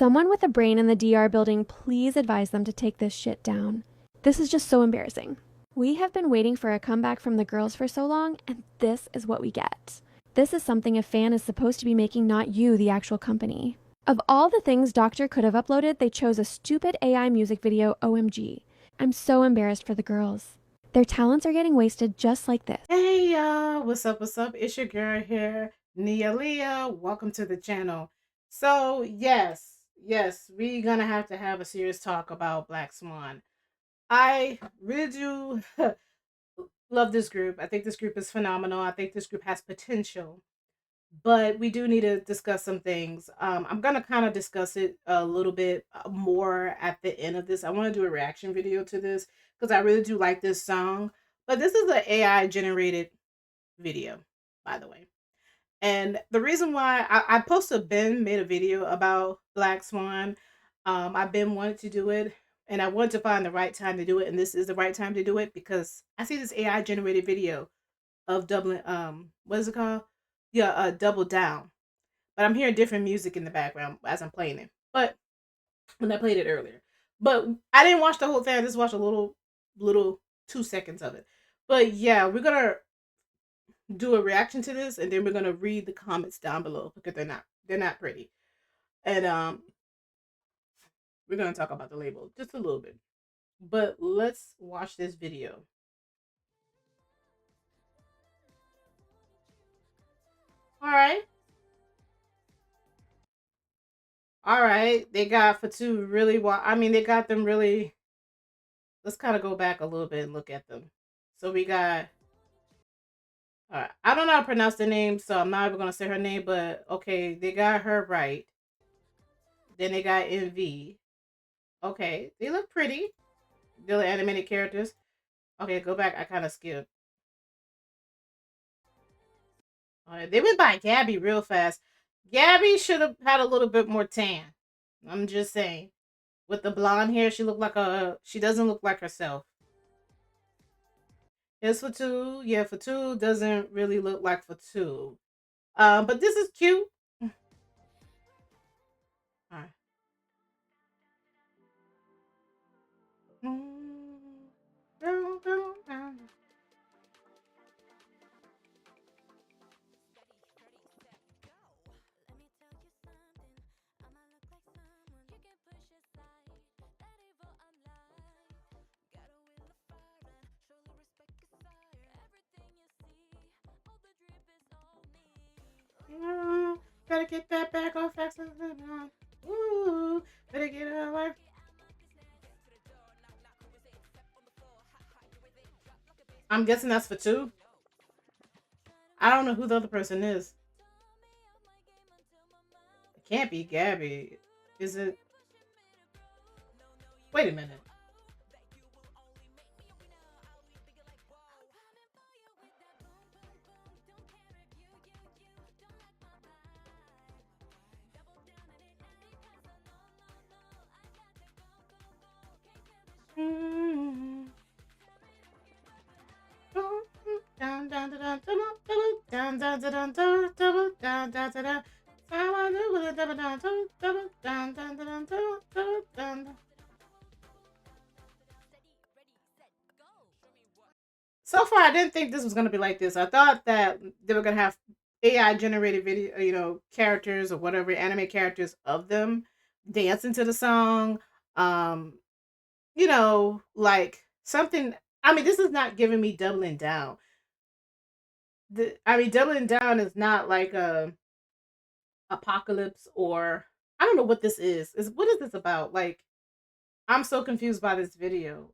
Someone with a brain in the DR building, please advise them to take this shit down. This is just so embarrassing. We have been waiting for a comeback from the girls for so long, and this is what we get. This is something a fan is supposed to be making, not you, the actual company. Of all the things Doctor could have uploaded, they chose a stupid AI music video, OMG. I'm so embarrassed for the girls. Their talents are getting wasted just like this. Hey y'all, what's up, It's your girl here, Nia Leah. Welcome to the channel. So yes, we're gonna have to have a serious talk about Black Swan. I really do love this group. I think this group is phenomenal. I think this group has potential. But we do need to discuss some things. I'm gonna kind of discuss it a little bit more at the end of this. I want to do a reaction video to this because I really do like this song. But this is an AI generated video, by the way. And the reason why I posted Ben made a video about Black Swan. I've been wanting to do it, and I wanted to find the right time to do it, and this is the right time to do it because I see this AI generated video of Dublin. What is it called? Yeah, Double Down. But I'm hearing different music in the background as I'm playing it. But when I played it earlier, but I didn't watch the whole thing. I just watched a little 2 seconds of it. But yeah, we're gonna do a reaction to this, and then we're gonna read the comments down below because they're not pretty. And we're gonna talk about the label just a little bit. But let's watch this video. All right. All right. They got for two really well. I mean, they got them really. Let's kind of go back a little bit and look at them. So we got. All right. I don't know how to pronounce the name, so I'm not even gonna say her name. But okay, they got her right. Then they got NV. Okay, they look pretty. They're animated characters. Okay, go back. I kind of skipped. They went by Gabby real fast. Gabby should have had a little bit more tan. I'm just saying. With the blonde hair, she doesn't look like herself. Here's Fatu. Yeah, Fatu doesn't really look like Fatu. But this is cute. All right. Gotta get that back off accent. Ooh, better get her life. I'm guessing that's for two. I don't know who the other person is. It can't be Gabby. Is it? Wait a minute. So far, I didn't think this was gonna be like this. I thought that they were gonna have AI generated video, characters or whatever, anime characters of them dancing to the song. Um, like something. I mean, this is not giving me doubling down. Doubling down is not like a apocalypse or I don't know what this is. Is what is this about? Like, I'm so confused by this video.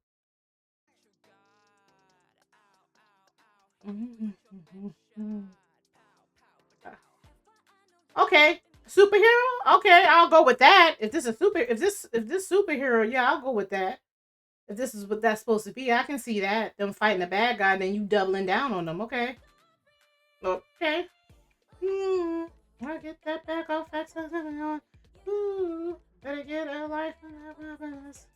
Okay, superhero. Okay, I'll go with that. If this superhero, yeah, I'll go with that. If this is what that's supposed to be, I can see that them fighting the bad guy, then you doubling down on them. Okay, okay. I get that back off access. Ooh, better get a life and have happiness.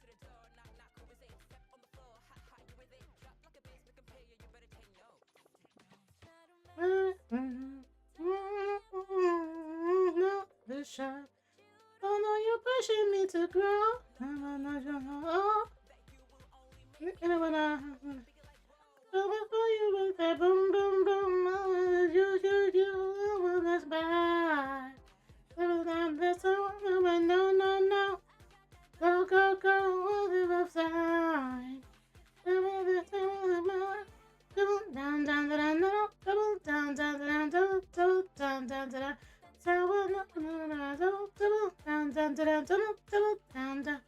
No, the shot. Oh no, you pushing me to grow. For you with that boom boom boom, you that's bad. That's no no no. Go go go with the outside. Down down down down double down down down double down down down. Down down down double down down.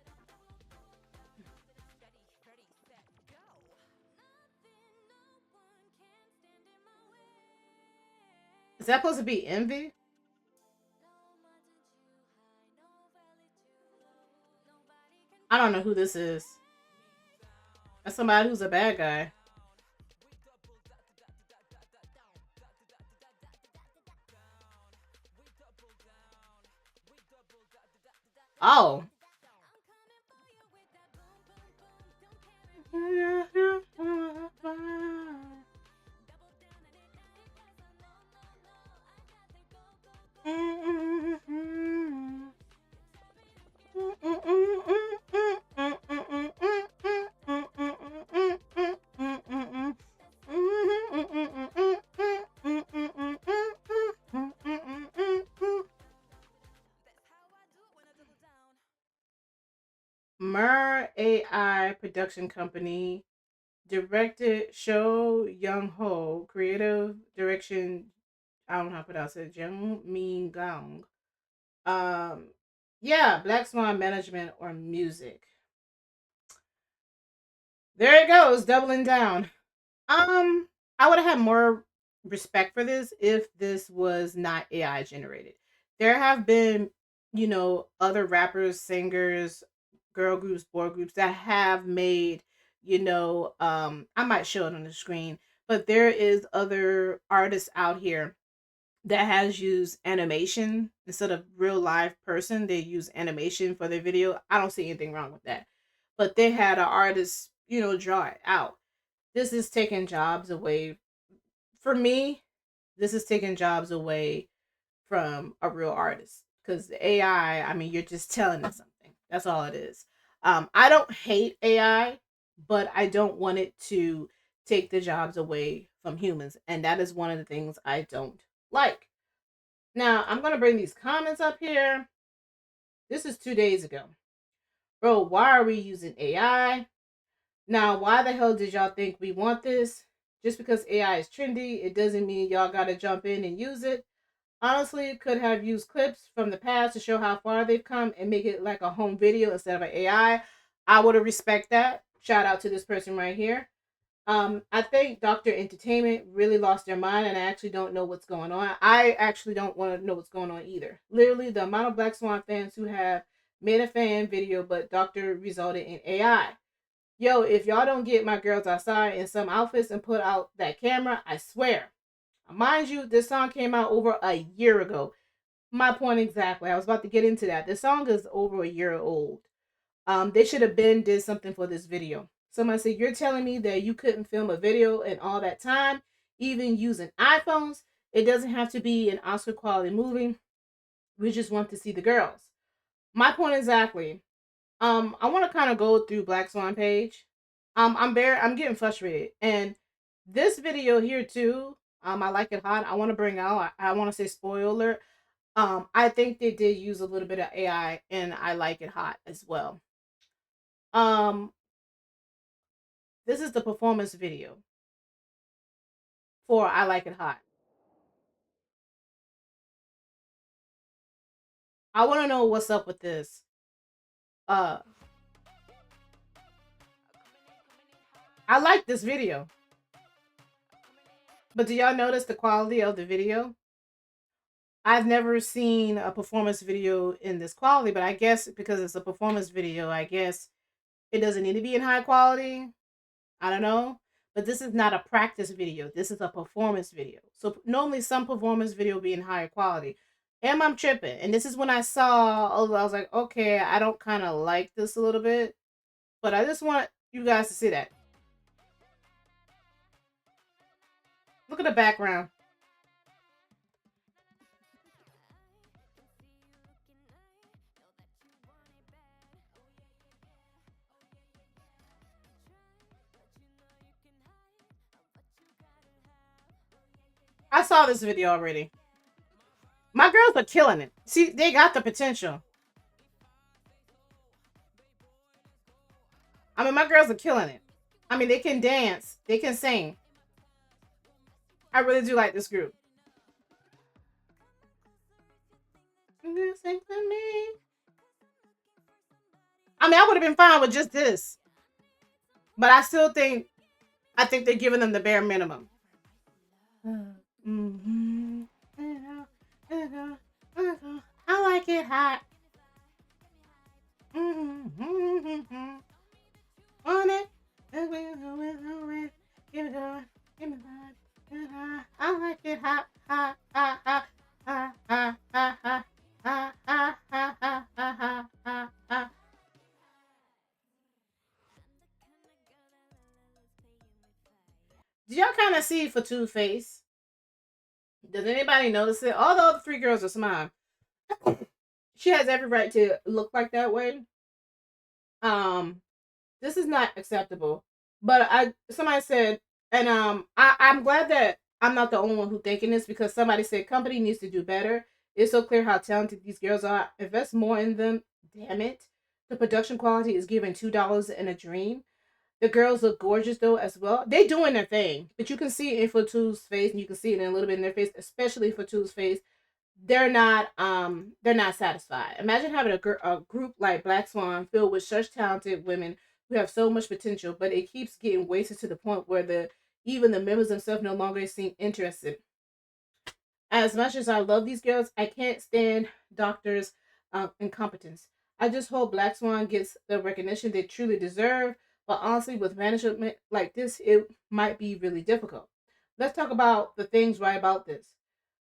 Is that supposed to be envy? I don't know who this is. That's somebody who's a bad guy. Oh. Mer AI production company directed Show Young Ho, creative direction. I don't know how to pronounce it. Jung Min Gang. Yeah, Black Swan management or music. There it goes, doubling down. I would have had more respect for this if this was not AI generated. There have been, other rappers, singers, girl groups, boy groups that have made, I might show it on the screen, but there is other artists out here that has used animation instead of real live person. They use animation for their video. I don't see anything wrong with that. But they had an artist, draw it out. This is taking jobs away. For me, this is taking jobs away from a real artist. Because the AI, I mean, you're just telling us something. That's all it is. I don't hate AI, but I don't want it to take the jobs away from humans. And that is one of the things I don't like. Now, I'm going to bring these comments up here. This is 2 days ago. Bro, why are we using AI? Now, why the hell did y'all think we want this? Just because AI is trendy, it doesn't mean y'all got to jump in and use it. Honestly, could have used clips from the past to show how far they've come and make it like a home video instead of an AI. I would have respect that. Shout out to this person right here. I think Dr. Entertainment really lost their mind, and I actually don't know what's going on. I actually don't want to know what's going on either. Literally, the amount of Black Swan fans who have made a fan video, but Doctor resulted in AI. Yo, if y'all don't get my girls outside in some outfits and put out that camera, I swear. Mind you, this song came out over a year ago. My point exactly. I was about to get into that. This song is over a year old. They should have been did something for this video. Somebody said, you're telling me that you couldn't film a video in all that time, even using iPhones? It doesn't have to be an Oscar quality movie. We just want to see the girls. My point exactly. I want to kind of go through Black Swan page. I'm getting frustrated. And this video here too, I like it hot. I want to bring out, I want to say spoiler alert. I think they did use a little bit of AI and I like it hot as well. This is the performance video for I Like It Hot. I want to know what's up with this. I like this video. But do y'all notice the quality of the video? I've never seen a performance video in this quality, but I guess because it's a performance video, I guess it doesn't need to be in high quality. I don't know. But this is not a practice video. This is a performance video. So normally some performance video will be in higher quality. Am I tripping? And this is when I saw, I was like, okay, I don't kind of like this a little bit. But I just want you guys to see that. Look at the background. I saw this video already. My girls are killing it. See, they got the potential. I mean, my girls are killing it. I mean, they can dance. They can sing. I really do like this group. Sing for me. I mean, I would have been fine with just this. But I still think, they're giving them the bare minimum. I like it hot. On it. Give it on. Give me that. I like it hot, hot, hot, hot, hot, hot, hot, hot, hot, hot, hot, hot, hot, hot, hot. Do y'all kind of see for Two-Face? Does anybody notice it? All the other three girls are smiling. She has every right to look like that way. This is not acceptable. But somebody said, and I'm glad that I'm not the only one who thinking this, because somebody said company needs to do better. It's so clear how talented these girls are. Invest more in them. Damn it. The production quality is giving $2 in a dream. The girls look gorgeous though as well. They doing their thing, but you can see it in Fatu's face, and you can see it in a little bit in their face, especially Fatu's face. They're not satisfied. Imagine having a group like Black Swan filled with such talented women who have so much potential, but it keeps getting wasted to the point where even the members themselves no longer seem interested. As much as I love these girls, I can't stand doctors' incompetence. I just hope Black Swan gets the recognition they truly deserve. But honestly, with management like this, it might be really difficult. Let's talk about the things right about this.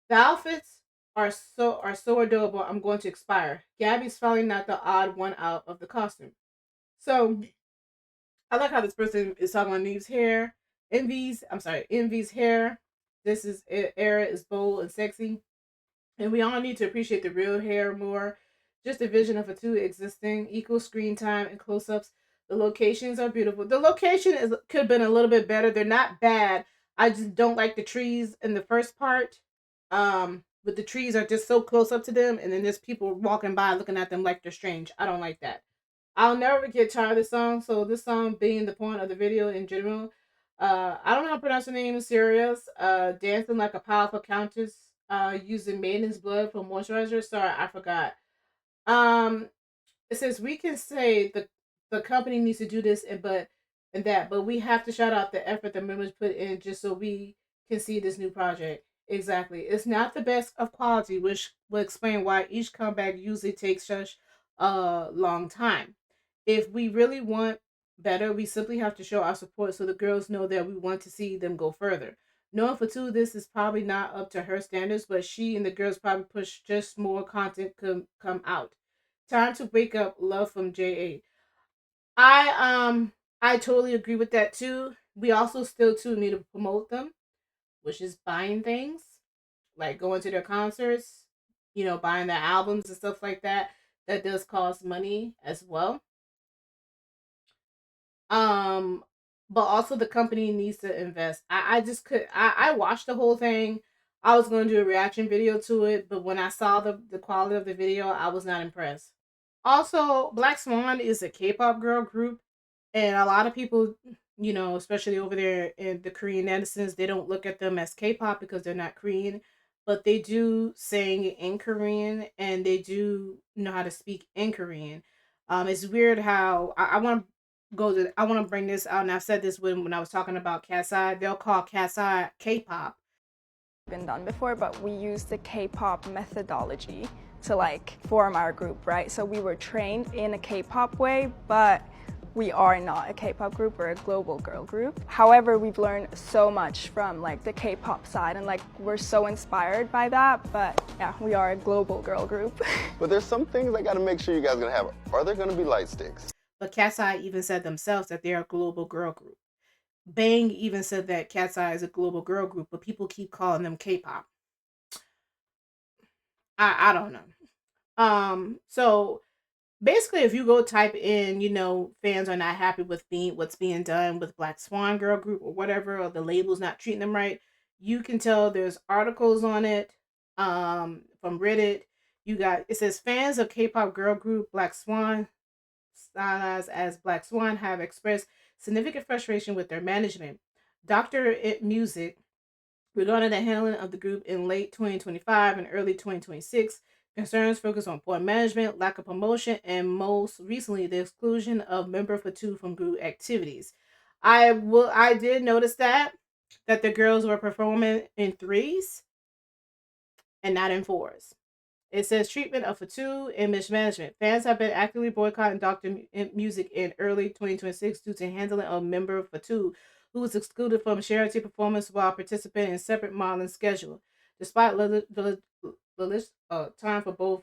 The outfits are so adorable. I'm going to expire. Gabby's finally not the odd one out of the costume. So I like how this person is talking about Neve's hair. Envy's hair. This is era is bold and sexy. And we all need to appreciate the real hair more. Just a vision of a two existing, equal screen time and close-ups. The locations are beautiful. The location could have been a little bit better. They're not bad. I just don't like the trees in the first part. But the trees are just so close up to them, and then there's people walking by looking at them like they're strange. I don't like that. I'll never get tired of this song. So this song being the point of the video in general. I don't know how to pronounce the name. Serious. Dancing like a powerful countess. Using maiden's blood for moisturizer. Sorry, I forgot. Um, it says we can say the company needs to do this and that, but we have to shout out the effort the members put in just so we can see this new project. Exactly. It's not the best of quality, which will explain why each comeback usually takes such a long time. If we really want better, we simply have to show our support so the girls know that we want to see them go further. Knowing for two, this is probably not up to her standards, but she and the girls probably push just more content come out. Time to wake up. Love from JA. I totally agree with that too. We also still too need to promote them, which is buying things, like going to their concerts, buying their albums and stuff like that. That does cost money as well. Um, but also the company needs to invest. I just could I watched the whole thing. I was going to do a reaction video to it, but when I saw the quality of the video, I was not impressed. Also, Black Swan is a K-pop girl group, and a lot of people, especially over there in the Korean netizens, they don't look at them as K-pop because they're not Korean, but they do sing in Korean and they do know how to speak in Korean. It's weird how I want to bring this out, and I've said this when I was talking about Cat's Eye. They'll call Cat's Eye K-pop. Been done before, but we used the K-pop methodology to like form our group, right? So we were trained in a K-pop way, but we are not a K-pop group, we're a global girl group. However, we've learned so much from like the K-pop side, and like we're so inspired by that, but yeah, we are a global girl group. But there's some things I gotta make sure you guys are gonna have. Are there gonna be light sticks? But Cat's Eye even said themselves that they're a global girl group. Bang even said that Cat's Eye is a global girl group, but people keep calling them K-pop. I don't know. So basically, if you go type in, fans are not happy with what's being done with Black Swan Girl Group or whatever, or the label's not treating them right, You can tell there's articles on it from Reddit. It says fans of K-pop girl group Black Swan, stylized as Black Swan, have expressed significant frustration with their management. Dr. Music regarding the handling of the group in late 2025 and early 2026. Concerns focus on poor management, lack of promotion, and most recently the exclusion of member Fatu from group activities. I did notice that the girls were performing in threes and not in fours. It says treatment of Fatu and mismanagement. Fans have been actively boycotting Dr. Music in early 2026 due to handling of member Fatu, who was excluded from charity performance while participating in separate modeling schedule. Despite time for both,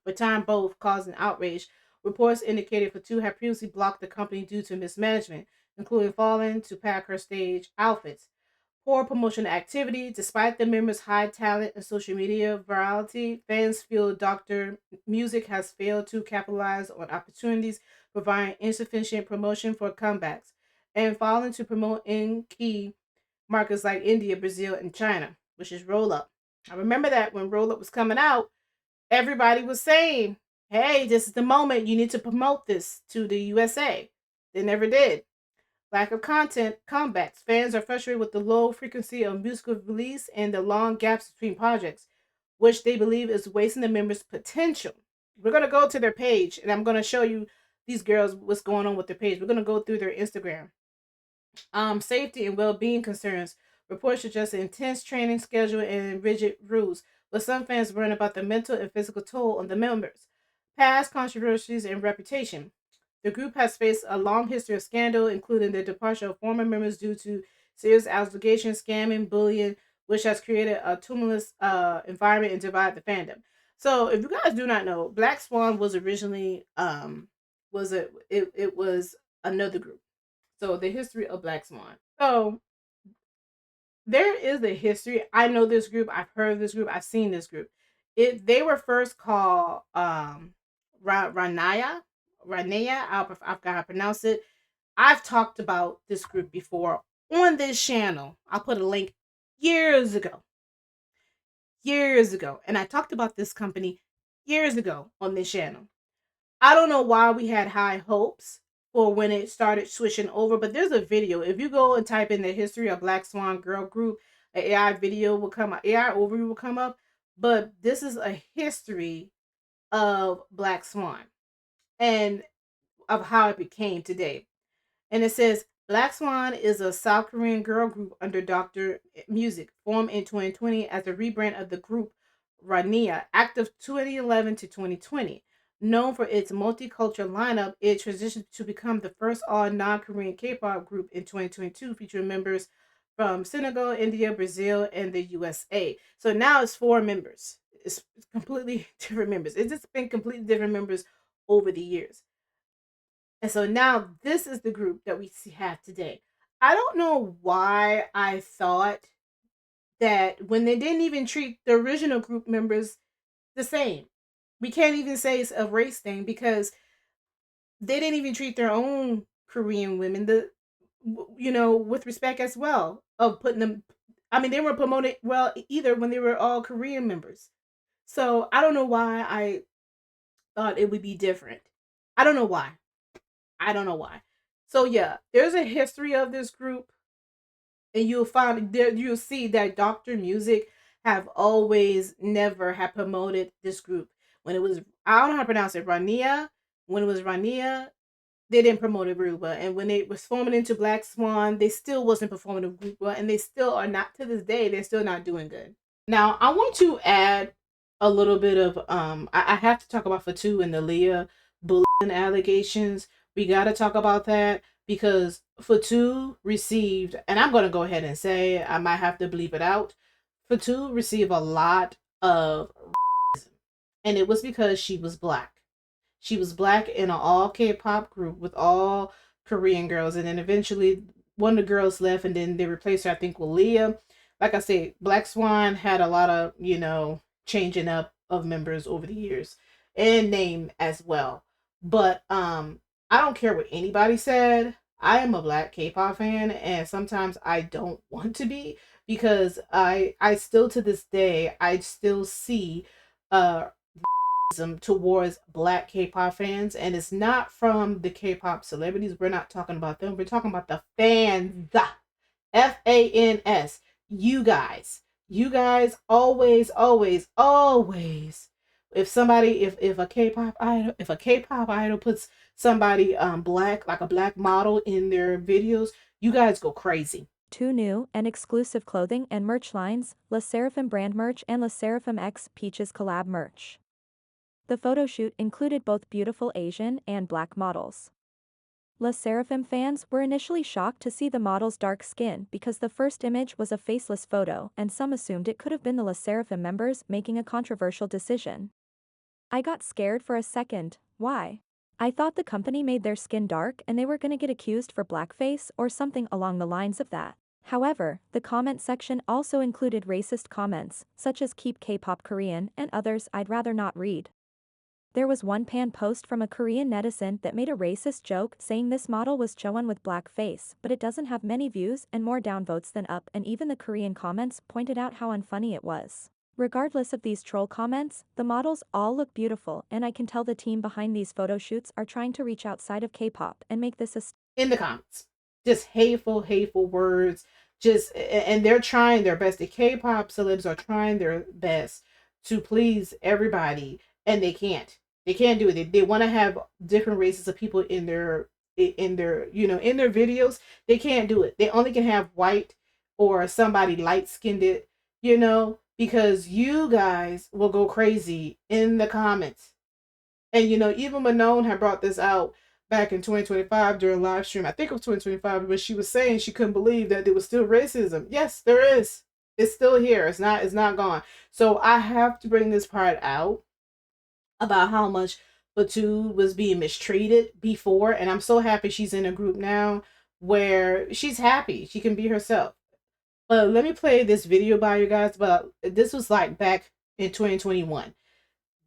but time both causing outrage, reports indicated Fatu had previously blocked the company due to mismanagement, including failing to pack her stage outfits. Poor promotional activity. Despite the members' high talent and social media virality, fans feel Dr. Music has failed to capitalize on opportunities, providing insufficient promotion for comebacks, and failing to promote in key markets like India, Brazil, and China, which is Roll Up. I remember that when Roll Up was coming out, everybody was saying, hey, this is the moment you need to promote this to the USA. They never did. Lack of content comebacks. Fans are frustrated with the low frequency of musical release and the long gaps between projects, which they believe is wasting the members' potential. We're going to go to their page and I'm going to show you these girls what's going on with their page. We're going to go through their Instagram. Safety and well-being concerns. Reports suggest an intense training schedule and rigid rules, but some fans worry about the mental and physical toll on the members. Past controversies and reputation. The group has faced a long history of scandal, including the departure of former members due to serious allegations, scamming, bullying, which has created a tumultuous environment and divided the fandom. So, if you guys do not know, Black Swan was originally it was another group. So, the history of Black Swan. So, there is a history. I know this group. I've heard of this group. I've seen this group. They were first called Rania. Rania. I forgot how to pronounce it. I've talked about this group before on this channel. I'll put a link years ago. Years ago. And I talked about this company years ago on this channel. I don't know why we had high hopes for when it started switching over, but there's a video. If you go and type in the history of Black Swan Girl Group, an AI video will come up, AI overview will come up. But this is a history of Black Swan and of how it became today. And it says Black Swan is a South Korean girl group under Dr. Music, formed in 2020 as a rebrand of the group Rania, active 2011 to 2020. Known for its multicultural lineup, it transitioned to become the first all non-Korean K-pop group in 2022, featuring members from Senegal, India, Brazil, and the USA. So now it's 4 members. It's completely different members. It's just been completely different members over the years. And so now this is the group that we have today. I don't know why I thought that when they didn't even treat the original group members the same. We can't even say it's a race thing because they didn't even treat their own Korean women with respect as well of putting them. I mean, they were promoted well either when they were all Korean members. So I don't know why I thought it would be different. I don't know why. I don't know why. So yeah, there's a history of this group, and you'll see that Dr. Music have always never have promoted this group. When it was, I don't know how to pronounce it, Rania. When it was Rania, they didn't promote it real well. And when it was forming into Black Swan, they still wasn't performing the group well, and they still are not to this day. They're still not doing good. Now I want to add a little bit of I have to talk about Fatu and the Leah bullying allegations. We got to talk about that because Fatu received, and I'm going to go ahead and say I might have to bleep it out. Fatu received a lot of racism, and it was because she was black. She was black in an all K-pop group with all Korean girls, and then eventually one of the girls left, and then they replaced her, I think, with Leah. Like I say, Black Swan had a lot of, changing up of members over the years and name as well. But I don't care what anybody said. I am a black K-pop fan, and sometimes I don't want to be because I still to this day I still see racism towards black K-pop fans, and it's not from the K-pop celebrities. We're not talking about them. We're talking about the fans. FANS. You guys always, always, always. If somebody, if a K-pop idol puts somebody black, like a black model in their videos, you guys go crazy. 2 new and exclusive clothing and merch lines, La Seraphim brand merch and La Seraphim X Peaches collab merch. The photo shoot included both beautiful Asian and black models. La Seraphim fans were initially shocked to see the model's dark skin because the first image was a faceless photo and some assumed it could have been the La Seraphim members making a controversial decision. I got scared for a second. Why? I thought the company made their skin dark and they were gonna get accused for blackface or something along the lines of that. However, the comment section also included racist comments, such as "keep K-pop Korean" and others I'd rather not read. There was one pan post from a Korean netizen that made a racist joke saying this model was Choeon with black face, but it doesn't have many views and more downvotes than up, and even the Korean comments pointed out how unfunny it was. Regardless of these troll comments, the models all look beautiful, and I can tell the team behind these photo shoots are trying to reach outside of K-pop and make this a in the comments. Just hateful, hateful words. And they're trying their best. The K-pop celebs are trying their best to please everybody, and they can't. They can't do it. They want to have different races of people in their in their videos. They can't do it. They only can have white or somebody light skinned, because you guys will go crazy in the comments. And even Manon had brought this out back in 2025 during a live stream. I think it was 2025, but she was saying she couldn't believe that there was still racism. Yes, there is. It's still here. It's not gone. So I have to bring this part out about how much Batu was being mistreated before, and I'm so happy she's in a group now where she's happy. She can be herself. But let me play this video by you guys. But this was like back in 2021.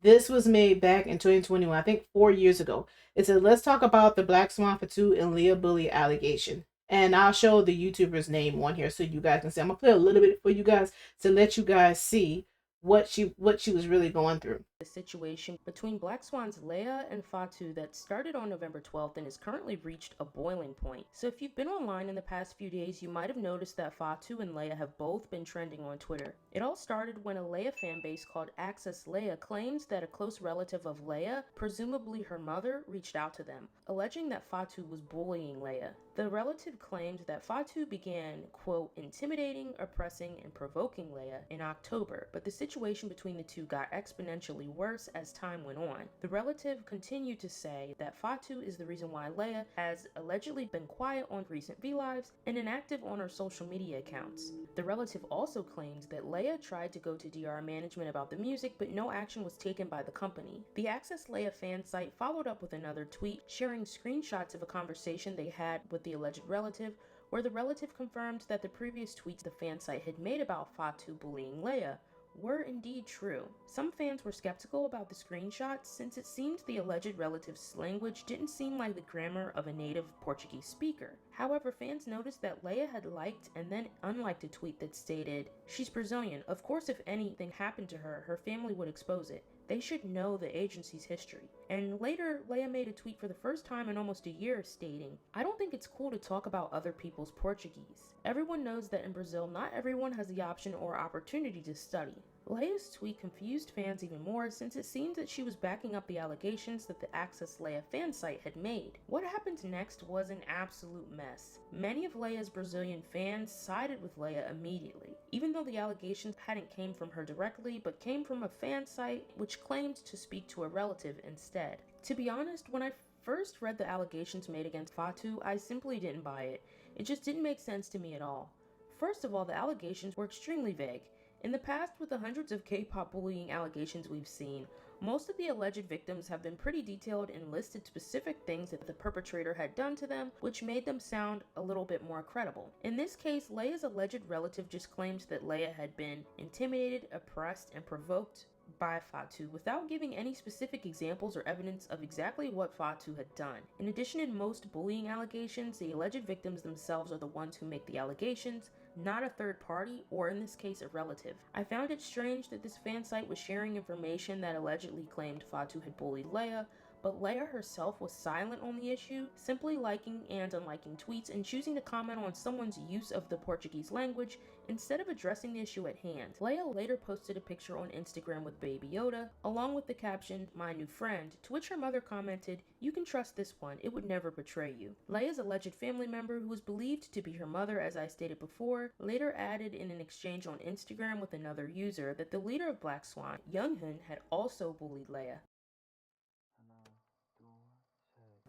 This was made back in 2021, I think 4 years ago. It said, let's talk about the Blackswan Fatu and Leah bully allegation. And I'll show the YouTuber's name on here so you guys can see. I'm going to play a little bit for you guys to let you guys see what she was really going through. The situation between Black Swan's Leia and Fatu that started on November 12th and has currently reached a boiling point. So if you've been online in the past few days, you might have noticed that Fatu and Leia have both been trending on Twitter. It all started when a Leia fanbase called Access Leia claims that a close relative of Leia, presumably her mother, reached out to them, alleging that Fatu was bullying Leia. The relative claimed that Fatu began, quote, intimidating, oppressing, and provoking Leia in October, but the situation between the two got exponentially worse as time went on. The relative continued to say that Fatu is the reason why Leia has allegedly been quiet on recent V-Lives and inactive on her social media accounts. The relative also claimed that Leia tried to go to DR management about the music, but no action was taken by the company. The Access Leia fan site followed up with another tweet sharing screenshots of a conversation they had with the alleged relative, where the relative confirmed that the previous tweets the fan site had made about Fatu bullying Leia were indeed true. Some fans were skeptical about the screenshots since it seemed the alleged relative's language didn't seem like the grammar of a native Portuguese speaker. However, fans noticed that Leia had liked and then unliked a tweet that stated, "She's Brazilian. Of course, if anything happened to her, her family would expose it. They should know the agency's history." And later, Leia made a tweet for the first time in almost a year stating, "I don't think it's cool to talk about other people's Portuguese. Everyone knows that in Brazil, not everyone has the option or opportunity to study." Leia's tweet confused fans even more since it seemed that she was backing up the allegations that the Access Leia fan site had made. What happened next was an absolute mess. Many of Leia's Brazilian fans sided with Leia immediately, even though the allegations hadn't came from her directly but came from a fan site which claimed to speak to a relative instead. To be honest, when I first read the allegations made against Fatu, I simply didn't buy it. It just didn't make sense to me at all. First of all, the allegations were extremely vague. In the past, with the hundreds of K-pop bullying allegations we've seen, most of the alleged victims have been pretty detailed and listed specific things that the perpetrator had done to them, which made them sound a little bit more credible. In this case, Leia's alleged relative just claimed that Leia had been intimidated, oppressed, and provoked by Fatu without giving any specific examples or evidence of exactly what Fatu had done. In addition, in most bullying allegations, the alleged victims themselves are the ones who make the allegations, not a third party, or in this case, a relative. I found it strange that this fan site was sharing information that allegedly claimed Fatu had bullied Leia, but Leia herself was silent on the issue, simply liking and unliking tweets and choosing to comment on someone's use of the Portuguese language instead of addressing the issue at hand. Leia later posted a picture on Instagram with Baby Yoda, along with the caption, "My new friend," to which her mother commented, "You can trust this one, it would never betray you." Leia's alleged family member, who was believed to be her mother as I stated before, later added in an exchange on Instagram with another user that the leader of Black Swan, Younghun, had also bullied Leia.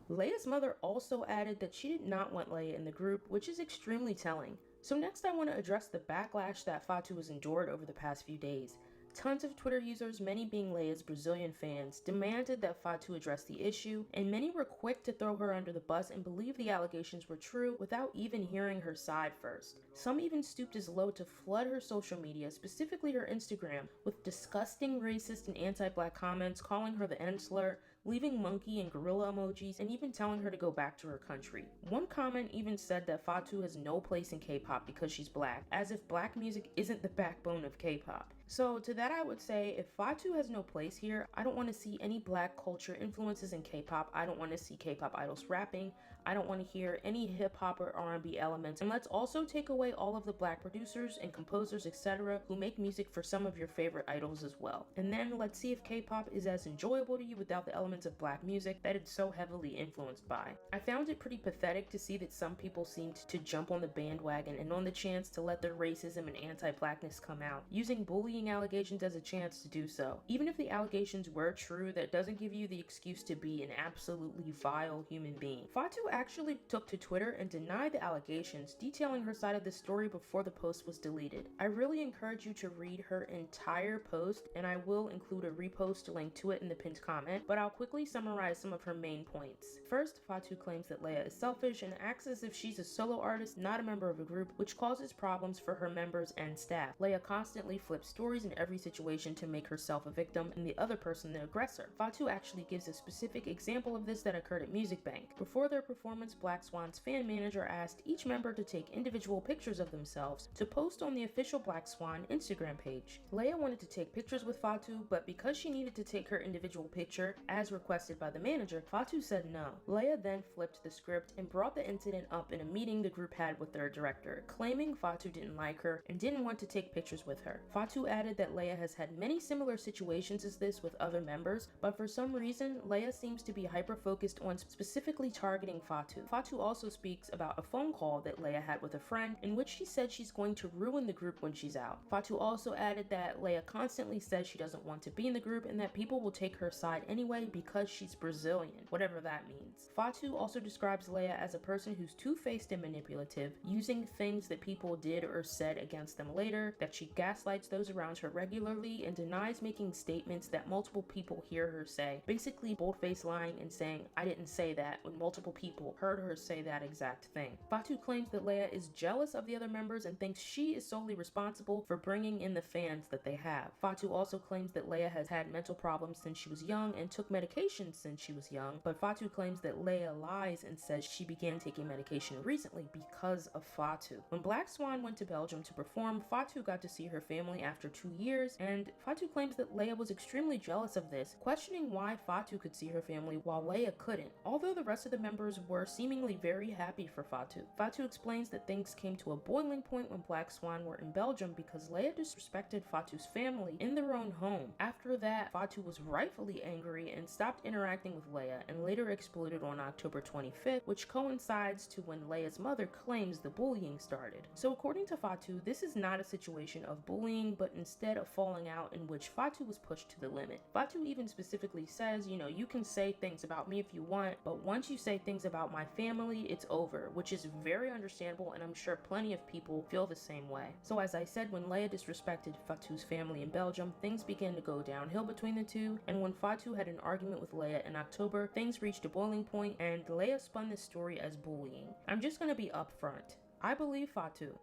Leia's mother also added that she did not want Leia in the group, which is extremely telling. So next I want to address the backlash that Fatu has endured over the past few days. Tons of Twitter users, many being Leia's Brazilian fans, demanded that Fatu address the issue, and many were quick to throw her under the bus and believe the allegations were true without even hearing her side first. Some even stooped as low to flood her social media, specifically her Instagram, with disgusting racist and anti-black comments, calling her the N-slur, leaving monkey and gorilla emojis, and even telling her to go back to her country. One comment even said that Fatu has no place in K-pop because she's black, as if black music isn't the backbone of K-pop. So to that I would say, if Fatu has no place here, I don't want to see any black culture influences in K-pop. I don't want to see K-pop idols rapping. I don't want to hear any hip-hop or R&B elements. And let's also take away all of the black producers and composers, etc., who make music for some of your favorite idols as well. And then let's see if K-pop is as enjoyable to you without the elements of black music that it's so heavily influenced by. I found it pretty pathetic to see that some people seemed to jump on the bandwagon and on the chance to let their racism and anti-blackness come out, using bullying allegations as a chance to do so. Even if the allegations were true, that doesn't give you the excuse to be an absolutely vile human being. Fatu actually took to Twitter and denied the allegations, detailing her side of the story before the post was deleted. I really encourage you to read her entire post, and I will include a repost link to it in the pinned comment, but I'll quickly summarize some of her main points. First, Fatu claims that Leia is selfish and acts as if she's a solo artist, not a member of a group, which causes problems for her members and staff. Leia constantly flips stories in every situation to make herself a victim and the other person the aggressor. Fatu actually gives a specific example of this that occurred at Music Bank. Before their performance, Black Swan's fan manager asked each member to take individual pictures of themselves to post on the official Black Swan Instagram page. Leia wanted to take pictures with Fatu, but because she needed to take her individual picture, as requested by the manager, Fatu said no. Leia then flipped the script and brought the incident up in a meeting the group had with their director, claiming Fatu didn't like her and didn't want to take pictures with her. Fatu added that Leia has had many similar situations as this with other members, but for some reason, Leia seems to be hyper-focused on specifically targeting Fatu. Fatu also speaks about a phone call that Leia had with a friend in which she said she's going to ruin the group when she's out. Fatu also added that Leia constantly says she doesn't want to be in the group and that people will take her side anyway because she's Brazilian, whatever that means. Fatu also describes Leia as a person who's two-faced and manipulative, using things that people did or said against them later, that she gaslights those around her regularly, and denies making statements that multiple people hear her say, basically bold-faced lying and saying, "I didn't say that," when multiple people heard her say that exact thing. Fatu claims that Leia is jealous of the other members and thinks she is solely responsible for bringing in the fans that they have. Fatu also claims that Leia has had mental problems since she was young and took medication since she was young, but Fatu claims that Leia lies and says she began taking medication recently because of Fatu. When Black Swan went to Belgium to perform, Fatu got to see her family after 2 years, and Fatu claims that Leia was extremely jealous of this, questioning why Fatu could see her family while Leia couldn't, although the rest of the members were seemingly very happy for Fatu. Fatu explains that things came to a boiling point when Black Swan were in Belgium because Leia disrespected Fatu's family in their own home. After that, Fatu was rightfully angry and stopped interacting with Leia, and later exploded on October 25th, which coincides to when Leia's mother claims the bullying started. So according to Fatu, this is not a situation of bullying, but instead a falling out in which Fatu was pushed to the limit. Fatu even specifically says, you can say things about me if you want, but once you say things about my family, it's over, which is very understandable, and I'm sure plenty of people feel the same way. So as I said, when Leia disrespected Fatu's family in Belgium, things began to go downhill between the two, and when Fatu had an argument with Leia in October, things reached a boiling point, and Leia spun this story as bullying. I'm just gonna be upfront. I believe Fatu.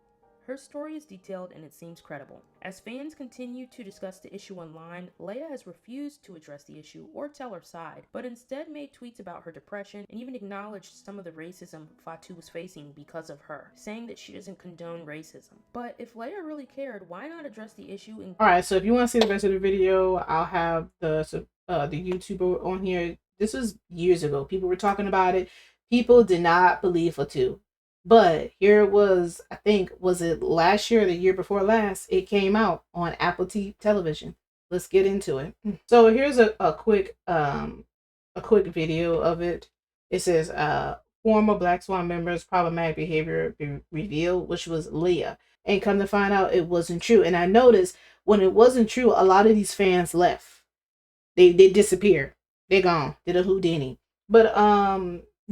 her story is detailed and it seems credible. As fans continue to discuss the issue online, Leia has refused to address the issue or tell her side, but instead made tweets about her depression and even acknowledged some of the racism Fatu was facing because of her, saying that she doesn't condone racism. But if Leia really cared, why not address the issue in— Alright, so if you want to see the rest of the video, I'll have the YouTuber on here. This was years ago. People were talking about it. People did not believe Fatu. But here it was, I think, was it last year or the year before last? It came out on Apple TV television. Let's get into it. So here's a quick video of it. It says former Black Swan members' problematic behavior revealed, which was Leah. And come to find out, it wasn't true. And I noticed when it wasn't true, a lot of these fans left. They disappeared. They're gone. Did a Houdini. But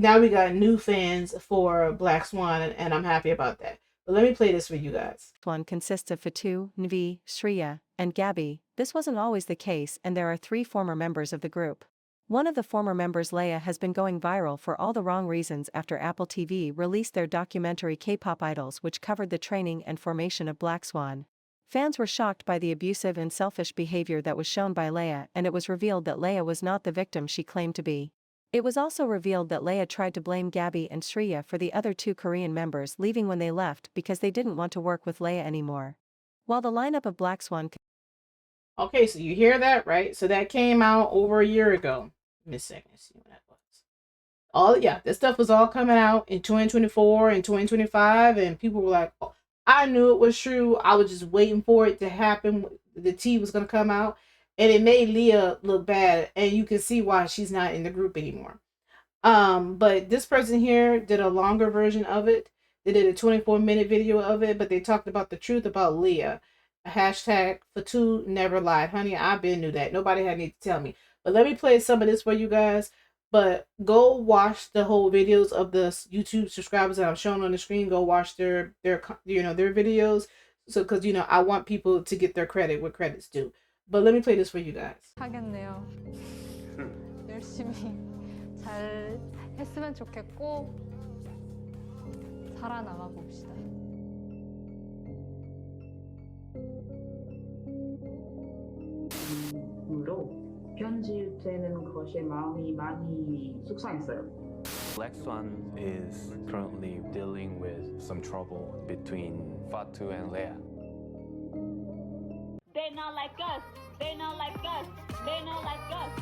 now we got new fans for Black Swan, and I'm happy about that. But let me play this for you guys. One consists of Fatu, Nvi, Shreya, and Gabby. This wasn't always the case, and there are 3 former members of the group. One of the former members, Leia, has been going viral for all the wrong reasons after Apple TV released their documentary K-pop Idols, which covered the training and formation of Black Swan. Fans were shocked by the abusive and selfish behavior that was shown by Leia, and it was revealed that Leia was not the victim she claimed to be. It was also revealed that Leia tried to blame Gabby and Shreya for the other 2 Korean members leaving when they left because they didn't want to work with Leia anymore. While the lineup of Black Swan— Okay, so you hear that, right? So that came out over a year ago. Miss second, see when that was. This stuff was all coming out in 2024 and 2025, and people were like, oh, I knew it was true. I was just waiting for it to happen. The tea was gonna come out, and it made Leah look bad, and you can see why she's not in the group anymore. But this person here did a longer version of it. They did a 24-minute video of it, but they talked about the truth about Leah. Hashtag Fatu never lied. Honey, I been knew that. Nobody had need to tell me. But let me play some of this for you guys. But go watch the whole videos of the YouTube subscribers that I'm showing on the screen. Go watch their videos. So, because I want people to get their credit where credit's due. But let me play this for you guys. 하겠네요. 열심히 잘 했으면 좋겠고 살아남아 봅시다. 으로 편집되는 것에 마음이 많이 속상했어요. Black Swan is currently dealing with some trouble between Fatu and Leia. They not like us. They not like us. They not like us.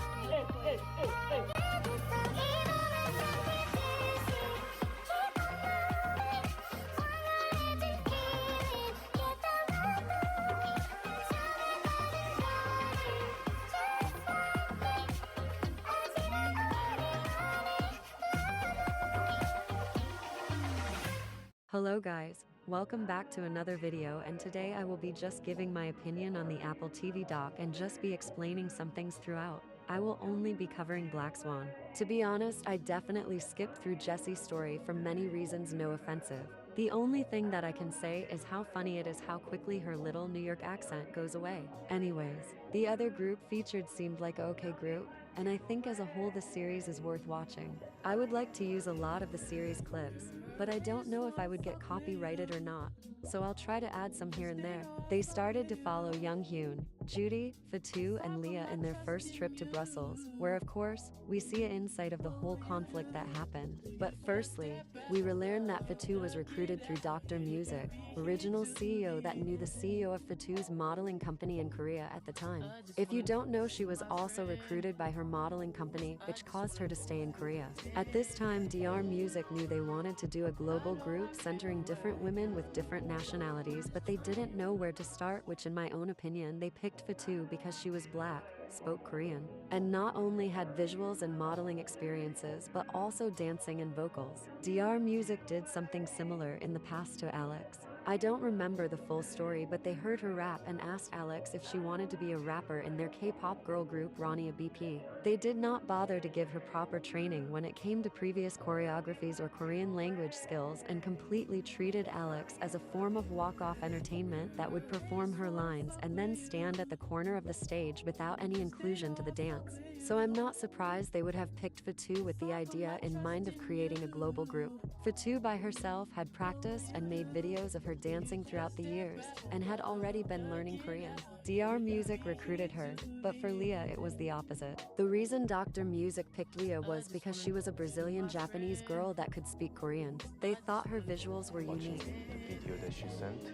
Hello guys, welcome back to another video, and today I will be just giving my opinion on the Apple TV doc and just be explaining some things throughout. I will only be covering Black Swan. To be honest, I definitely skipped through Jessie's story for many reasons, no offensive. The only thing that I can say is how funny it is how quickly her little New York accent goes away. Anyways, the other group featured seemed like okay group, and I think as a whole the series is worth watching. I would like to use a lot of the series clips, but I don't know if I would get copyrighted or not, so I'll try to add some here and there. They started to follow Young Hyun, Judy, Fatu, and Leah in their first trip to Brussels, where of course, we see an insight of the whole conflict that happened. But firstly, we learn that Fatu was recruited through DR Music, original CEO that knew the CEO of Fatu's modeling company in Korea at the time. If you don't know, she was also recruited by her modeling company, which caused her to stay in Korea. At this time, DR Music knew they wanted to do a global group centering different women with different nationalities, but they didn't know where to start, which in my own opinion, they picked Fatu because she was black, spoke Korean, and not only had visuals and modeling experiences, but also dancing and vocals. DR Music did something similar in the past to Alex. I don't remember the full story, but they heard her rap and asked Alex if she wanted to be a rapper in their K-pop girl group Rania BP. They did not bother to give her proper training when it came to previous choreographies or Korean language skills, and completely treated Alex as a form of walk-off entertainment that would perform her lines and then stand at the corner of the stage without any inclusion to the dance. So I'm not surprised they would have picked Fatu with the idea in mind of creating a global group. Fatu by herself had practiced and made videos of her dancing throughout the years and had already been learning Korean. DR Music recruited her, but for Leah it was the opposite. The reason Dr. Music picked Leah was because she was a Brazilian Japanese girl that could speak Korean. They thought her visuals were unique. The video that she sent,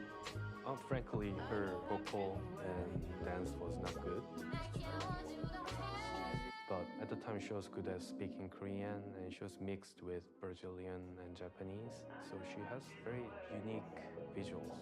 frankly, her vocal and dance was not good. But at the time she was good at speaking Korean and she was mixed with Brazilian and Japanese, so she has very unique visuals.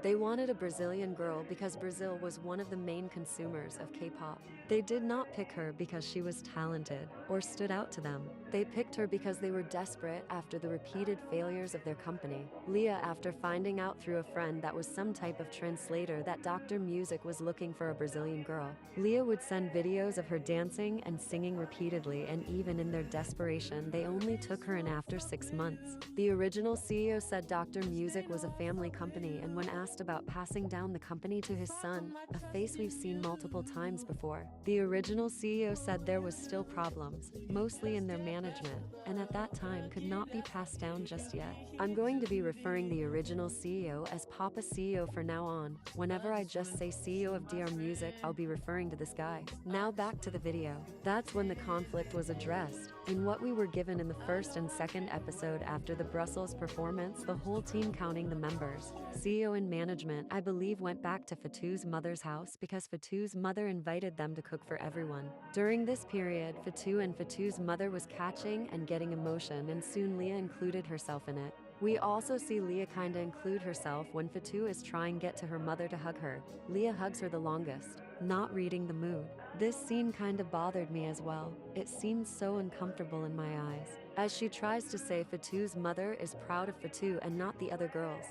They wanted a Brazilian girl because Brazil was one of the main consumers of K-pop. They did not pick her because she was talented or stood out to them. They picked her because they were desperate after the repeated failures of their company. Leah, after finding out through a friend that was some type of translator that Dr. Music was looking for a Brazilian girl, Leah would send videos of her dancing and singing repeatedly, and even in their desperation, they only took her in after 6 months. The original CEO said Dr. Music was a family company, and when asked about passing down the company to his son, a face we've seen multiple times before, the original CEO said there was still problems, mostly in their management, and at that time could not be passed down just yet. I'm going to be referring the original CEO as Papa CEO for now on. Whenever I just say CEO of DR Music, I'll be referring to this guy. Now back to the video. That's when the conflict was addressed. In what we were given in the first and second episode after the Brussels performance, the whole team counting the members, CEO and management, I believe, went back to Fatu's mother's house because Fatu's mother invited them to cook for everyone. During this period, Fatu and Fatu's mother was catching and getting emotion, and soon Leah included herself in it. We also see Leah kinda include herself when Fatu is trying to get to her mother to hug her. Leah hugs her the longest, not reading the mood. This scene kinda bothered me as well. It seemed so uncomfortable in my eyes, as she tries to say Fatu's mother is proud of Fatu and not the other girls.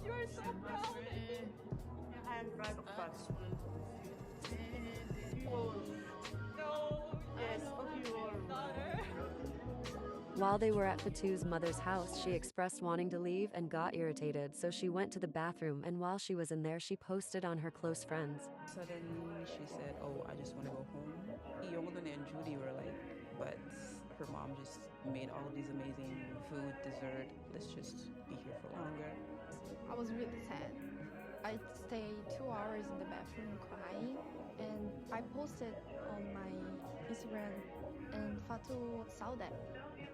You are so proud. I am proud of us. No, yes, of your daughter. While they were at Fatu's mother's house, she expressed wanting to leave and got irritated, so she went to the bathroom, and while she was in there, she posted on her close friends. Suddenly she said, "Oh, I just want to go home." Yongdun and Judy were like, but her mom just made all these amazing food, dessert. Let's just be here for longer. I was really sad. I stayed 2 hours in the bathroom crying, and I posted on my Instagram, and Fatu saw that.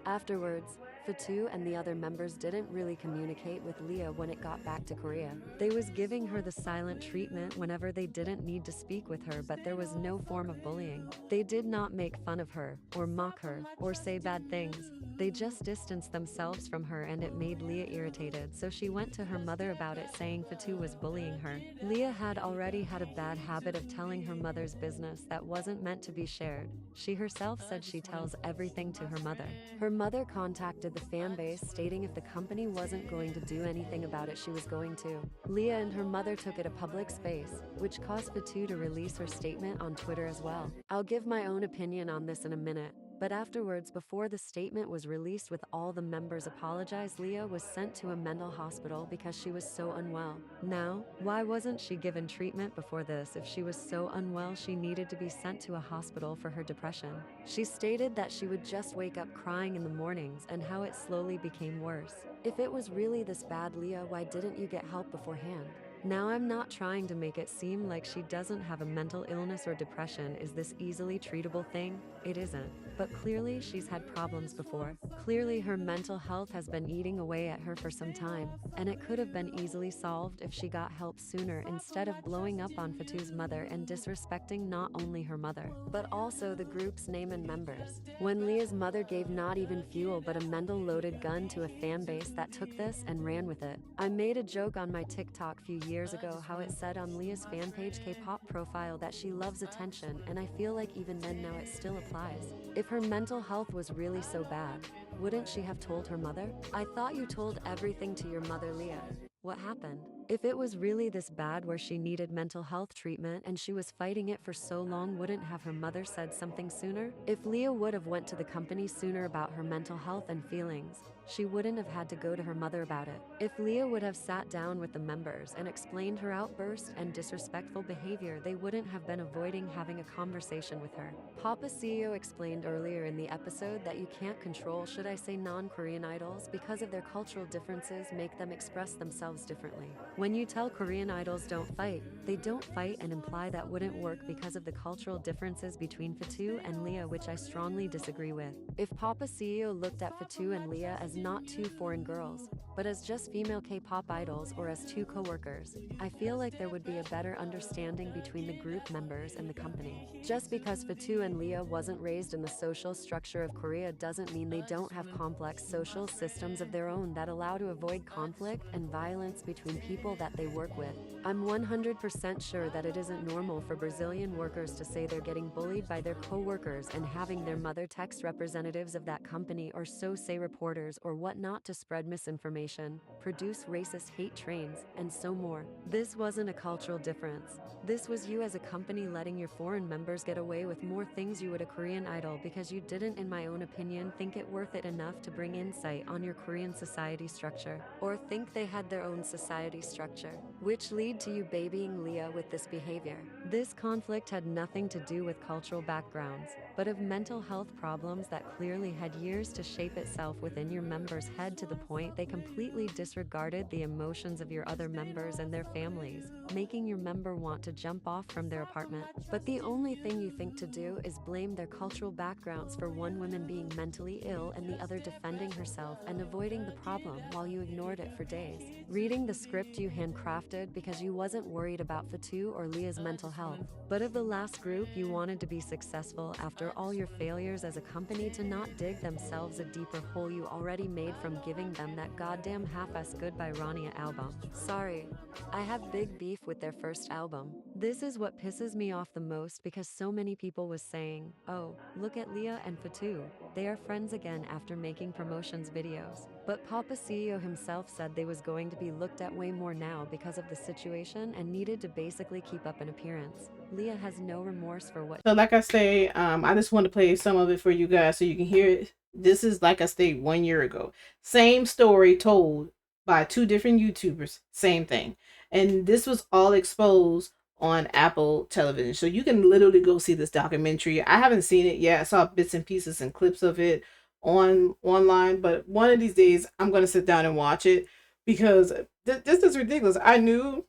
Afterwards, Fatu and the other members didn't really communicate with Leah when it got back to Korea. They was giving her the silent treatment whenever they didn't need to speak with her, but there was no form of bullying. They did not make fun of her, or mock her, or say bad things. They just distanced themselves from her, and it made Leah irritated, so she went to her mother about it, saying Fatu was bullying her. Leah had already had a bad habit of telling her mother's business that wasn't meant to be shared. She herself said she tells everything to her mother. Her mother contacted the fan base stating if the company wasn't going to do anything about it, she was going to. Leah and her mother took it a public space, which caused Fatu to release her statement on Twitter as well. I'll give my own opinion on this in a minute. But afterwards, before the statement was released with all the members apologized, Leah was sent to a mental hospital because she was so unwell. Now, why wasn't she given treatment before this if she was so unwell she needed to be sent to a hospital for her depression? She stated that she would just wake up crying in the mornings and how it slowly became worse. If it was really this bad, Leah, why didn't you get help beforehand? Now, I'm not trying to make it seem like she doesn't have a mental illness or depression is this easily treatable thing. It isn't. But clearly she's had problems before. Clearly her mental health has been eating away at her for some time, and it could have been easily solved if she got help sooner instead of blowing up on Fatu's mother and disrespecting not only her mother, but also the group's name and members. When Leah's mother gave not even fuel but a mental loaded gun to a fan base that took this and ran with it. I made a joke on my TikTok few years ago how it said on Leah's fan page K-pop profile that she loves attention, and I feel like even then now it still applies. If her mental health was really so bad, Wouldn't she have told her mother? I thought you told everything to your mother, Leah. What happened? If it was really this bad where she needed mental health treatment and she was fighting it for so long, wouldn't have her mother said something sooner? If Leah would have went to the company sooner about her mental health and feelings, she wouldn't have had to go to her mother about it. If Leah would have sat down with the members and explained her outburst and disrespectful behavior, they wouldn't have been avoiding having a conversation with her. Papa CEO explained earlier in the episode that you can't control, should I say, non-Korean idols because of their cultural differences make them express themselves differently. When you tell Korean idols don't fight, they don't fight and imply that wouldn't work because of the cultural differences between Fatu and Leah, which I strongly disagree with. If Papa CEO looked at Fatu and Leah as not two foreign girls, but as just female K-pop idols or as two co-workers, I feel like there would be a better understanding between the group members and the company. Just because Fatu and Leah wasn't raised in the social structure of Korea doesn't mean they don't have complex social systems of their own that allow to avoid conflict and violence between people that they work with. I'm 100% sure that it isn't normal for Brazilian workers to say they're getting bullied by their co-workers and having their mother text representatives of that company or so say reporters or whatnot to spread misinformation, produce racist hate trains, and so more. This wasn't a cultural difference. This was you as a company letting your foreign members get away with more things you would a Korean idol because you didn't, in my own opinion, think it worth it enough to bring insight on your Korean society structure, or think they had their own society structure, which lead to you babying Leah with this behavior. This conflict had nothing to do with cultural backgrounds, but of mental health problems that clearly had years to shape itself within your members' head to the point they completely disregarded the emotions of your other members and their families, making your member want to jump off from their apartment. But the only thing you think to do is blame their cultural backgrounds for one woman being mentally ill and the other defending herself and avoiding the problem while you ignored it for days. Reading the script you handcrafted because you wasn't worried about Fatu or Leah's mental health, but of the last group you wanted to be successful after all your failures as a company to not dig themselves a deeper hole you already made from giving them that goddamn half-assed Goodbye Rania album. Sorry, I have big beef with their first album. This is what pisses me off the most because so many people was saying, oh, look at Leah and Fatu, they are friends again after making promotions videos. But Papa CEO himself said they was going to be looked at way more now because of the situation and needed to basically keep up an appearance. Leah has no remorse for what. So like I say, I just want to play some of it for you guys so you can hear it. This is, like I stated, 1 year ago. Same story told by two different YouTubers. Same thing. And this was all exposed on Apple television. So you can literally go see this documentary. I haven't seen it yet. I saw bits and pieces and clips of it online. But one of these days, I'm going to sit down and watch it because this is ridiculous. I knew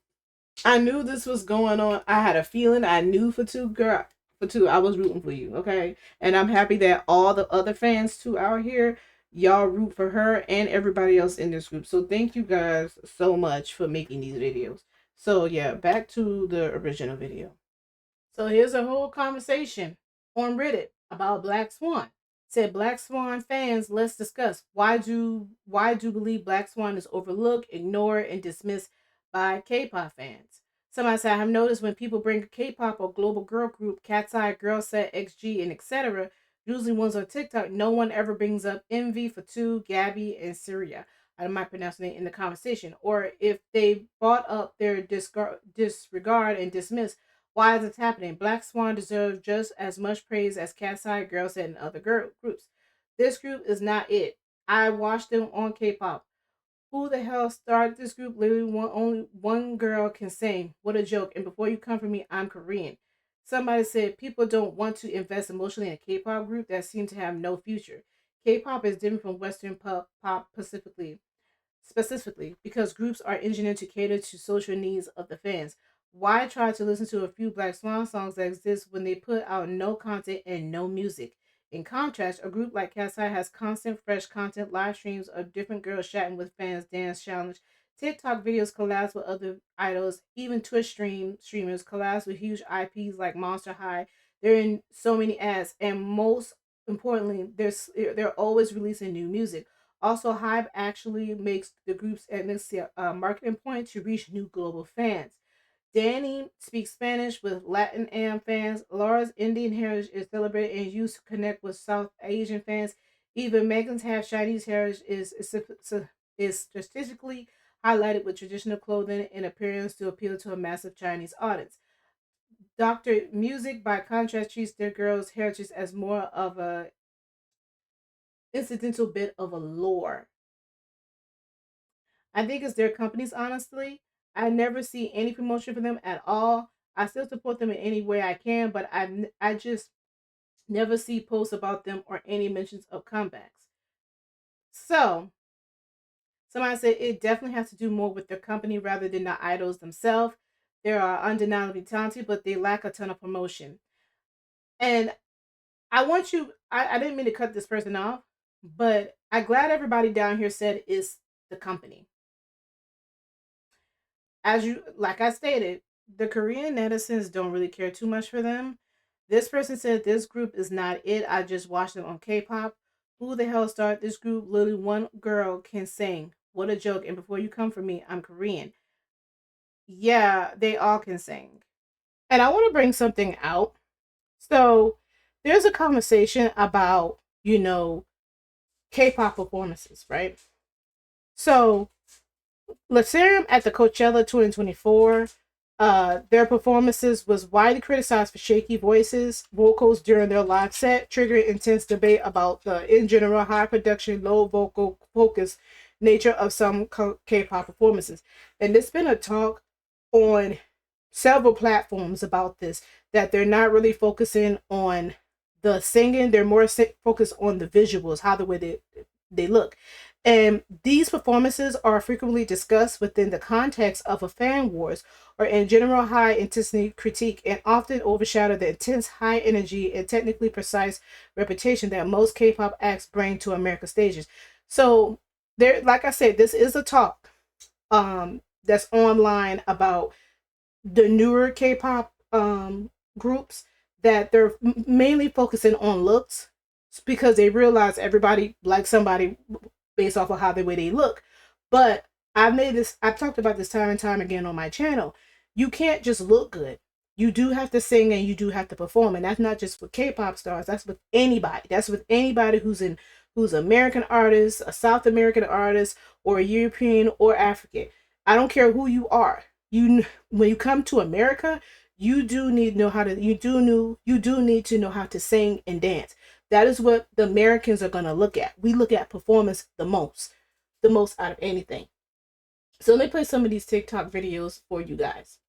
this was going on. I had a feeling. I knew Fatu, girl. Fatu, I was rooting for you, okay? And I'm happy that all the other fans too out here, y'all root for her and everybody else in this group. So thank you guys so much for making these videos. So yeah, back to the original video. So here's a whole conversation on Reddit about Black Swan. Said Black Swan fans, let's discuss why do believe Black Swan is overlooked, ignored, and dismissed by K-pop fans. Somebody said, I have noticed when people bring a K-pop or global girl group, Cat's Eye, Girl Set, XG, and etc., usually ones on TikTok, no one ever brings up Envy, Fatu, Gabby, and Syria. I might pronounce it in the conversation. Or if they brought up their disregard and dismiss, why is it happening? Black Swan deserves just as much praise as Cat's Eye, Girl Set, and other groups. This group is not it. I watched them on K-pop. Who the hell started this group? Literally only one girl can sing. What a joke. And before you come for me, I'm Korean. Somebody said people don't want to invest emotionally in a K-pop group that seems to have no future. K-pop is different from Western pop specifically because groups are engineered to cater to social needs of the fans. Why try to listen to a few Black Swan songs that exist when they put out no content and no music? In contrast, a group like Cat's Eye has constant, fresh content, live streams of different girls chatting with fans, dance challenge, TikTok videos, collabs with other idols, even Twitch streamers, collabs with huge IPs like Monster High. They're in so many ads, and most importantly, they're always releasing new music. Also, Hive actually makes the group's ethnic marketing point to reach new global fans. Danny speaks Spanish with Latin AM fans. Laura's Indian heritage is celebrated and used to connect with South Asian fans. Even Megan's half Chinese heritage is strategically highlighted with traditional clothing and appearance to appeal to a massive Chinese audience. Dr. Music, by contrast, treats their girls' heritage as more of a incidental bit of a lore. I think it's their companies, honestly. I never see any promotion for them at all. I still support them in any way I can, but I just never see posts about them or any mentions of comebacks. So, somebody said it definitely has to do more with their company rather than the idols themselves. They are undeniably talented, but they lack a ton of promotion. And I didn't mean to cut this person off, but I'm glad everybody down here said it's the company. Like I stated, the Korean netizens don't really care too much for them. This person said this group is not it. I just watched them on Kpop. Who the hell started this group? Literally one girl can sing. What a joke. And before you come for me, I'm Korean. Yeah, they all can sing. And I want to bring something out. So there's a conversation about, K-pop performances, right? So let's see them at the Coachella 2024. Their performances was widely criticized for shaky vocals during their live set, triggering intense debate about the, in general, high production, low vocal focus nature of some K-pop performances. And there's been a talk on several platforms about this, that they're not really focusing on the singing, they're more focused on the visuals, how the way they look. And these performances are frequently discussed within the context of a fan wars or in general high intensity critique, and often overshadow the intense high energy and technically precise reputation that most K-pop acts bring to American stages. So there, like I said, this is a talk that's online about the newer K-pop groups, that they're mainly focusing on looks because they realize everybody likes somebody based off of how the way they look. But I've talked about this time and time again on my channel. You can't just look good. You do have to sing and you do have to perform. And that's not just with K-pop stars. That's with anybody. That's with anybody who's American artist, a South American artist, or a European or African. I don't care who you are. When you come to America, you do need to know how to know how to sing and dance. That is what the Americans are going to look at. We look at performance the most out of anything. So let me play some of these TikTok videos for you guys.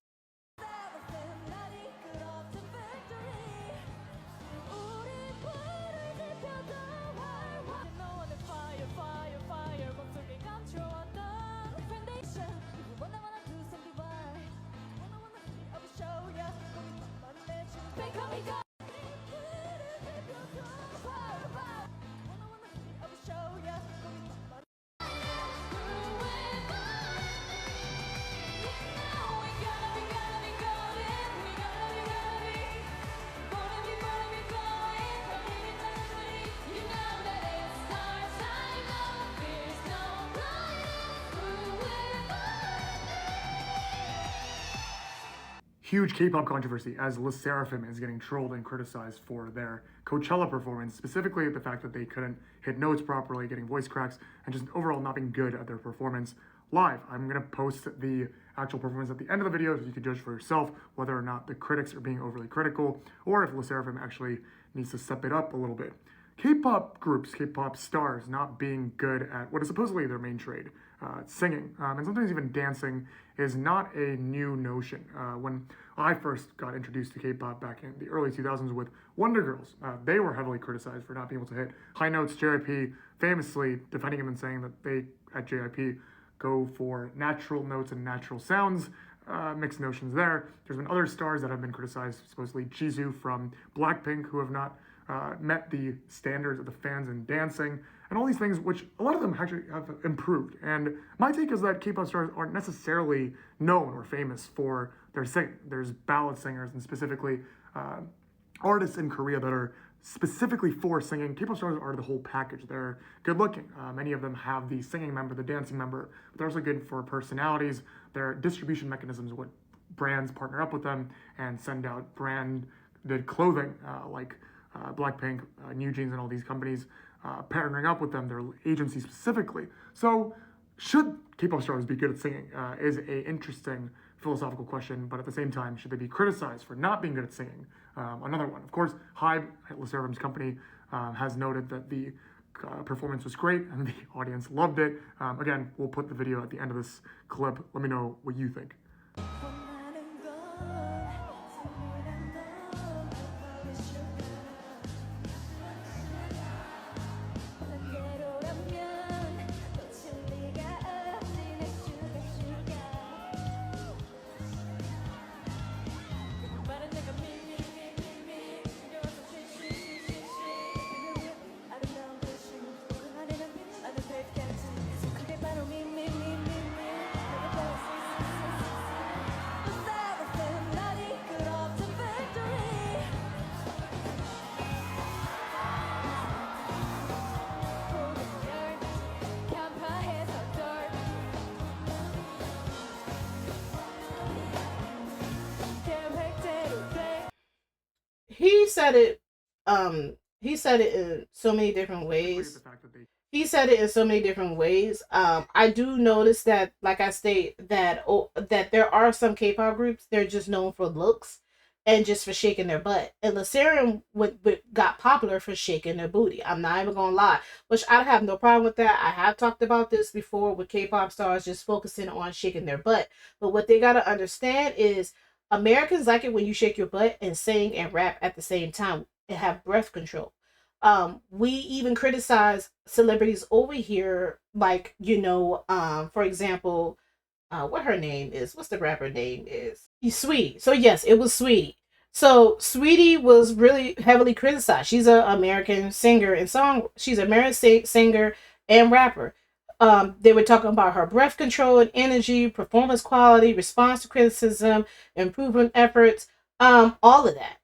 Huge K-pop controversy as LE SSERAFIM is getting trolled and criticized for their Coachella performance, specifically the fact that they couldn't hit notes properly, getting voice cracks, and just overall not being good at their performance live. I'm going to post the actual performance at the end of the video so you can judge for yourself whether or not the critics are being overly critical or if LE SSERAFIM actually needs to step it up a little bit. K-pop groups, K-pop stars not being good at what is supposedly their main trade, singing, and sometimes even dancing, is not a new notion. When I first got introduced to K-pop back in the early 2000s with Wonder Girls, they were heavily criticized for not being able to hit high notes. JYP famously defending them and saying that they, at JYP, go for natural notes and natural sounds. Mixed notions there. There's been other stars that have been criticized, supposedly Jisoo from Blackpink, who have not met the standards of the fans in dancing, and all these things, which a lot of them actually have improved. And my take is that K-pop stars aren't necessarily known or famous for their singing. There's ballad singers and specifically artists in Korea that are specifically for singing. K-pop stars are the whole package. They're good looking. Many of them have the singing member, the dancing member, but they're also good for personalities. Their distribution mechanisms, what brands partner up with them and send out branded clothing like Blackpink, New Jeans, and all these companies. partnering up with them, their agency specifically. So should K-pop stars be good at singing is a interesting philosophical question, but at the same time, should they be criticized for not being good at singing? Another one. Of course, Hybe, LE SSERAFIM's company, has noted that the performance was great and the audience loved it. Again, we'll put the video at the end of this clip. Let me know what you think. He said it in so many different ways. I do notice that, like I state, that that there are some K-pop groups, they're just known for looks and just for shaking their butt. And LE SSERAFIM got popular for shaking their booty. I'm not even gonna lie, which I have no problem with that. I have talked about this before with K-pop stars just focusing on shaking their butt. But what they gotta understand is Americans like it when you shake your butt and sing and rap at the same time and have breath control. We even criticize celebrities over here, like, for example, what her name is, what's the rapper name is? Sweetie. So yes, it was Sweetie. So Sweetie was really heavily criticized. She's an American singer and she's an American singer and rapper. They were talking about her breath control and energy, performance quality, response to criticism, improvement efforts, all of that.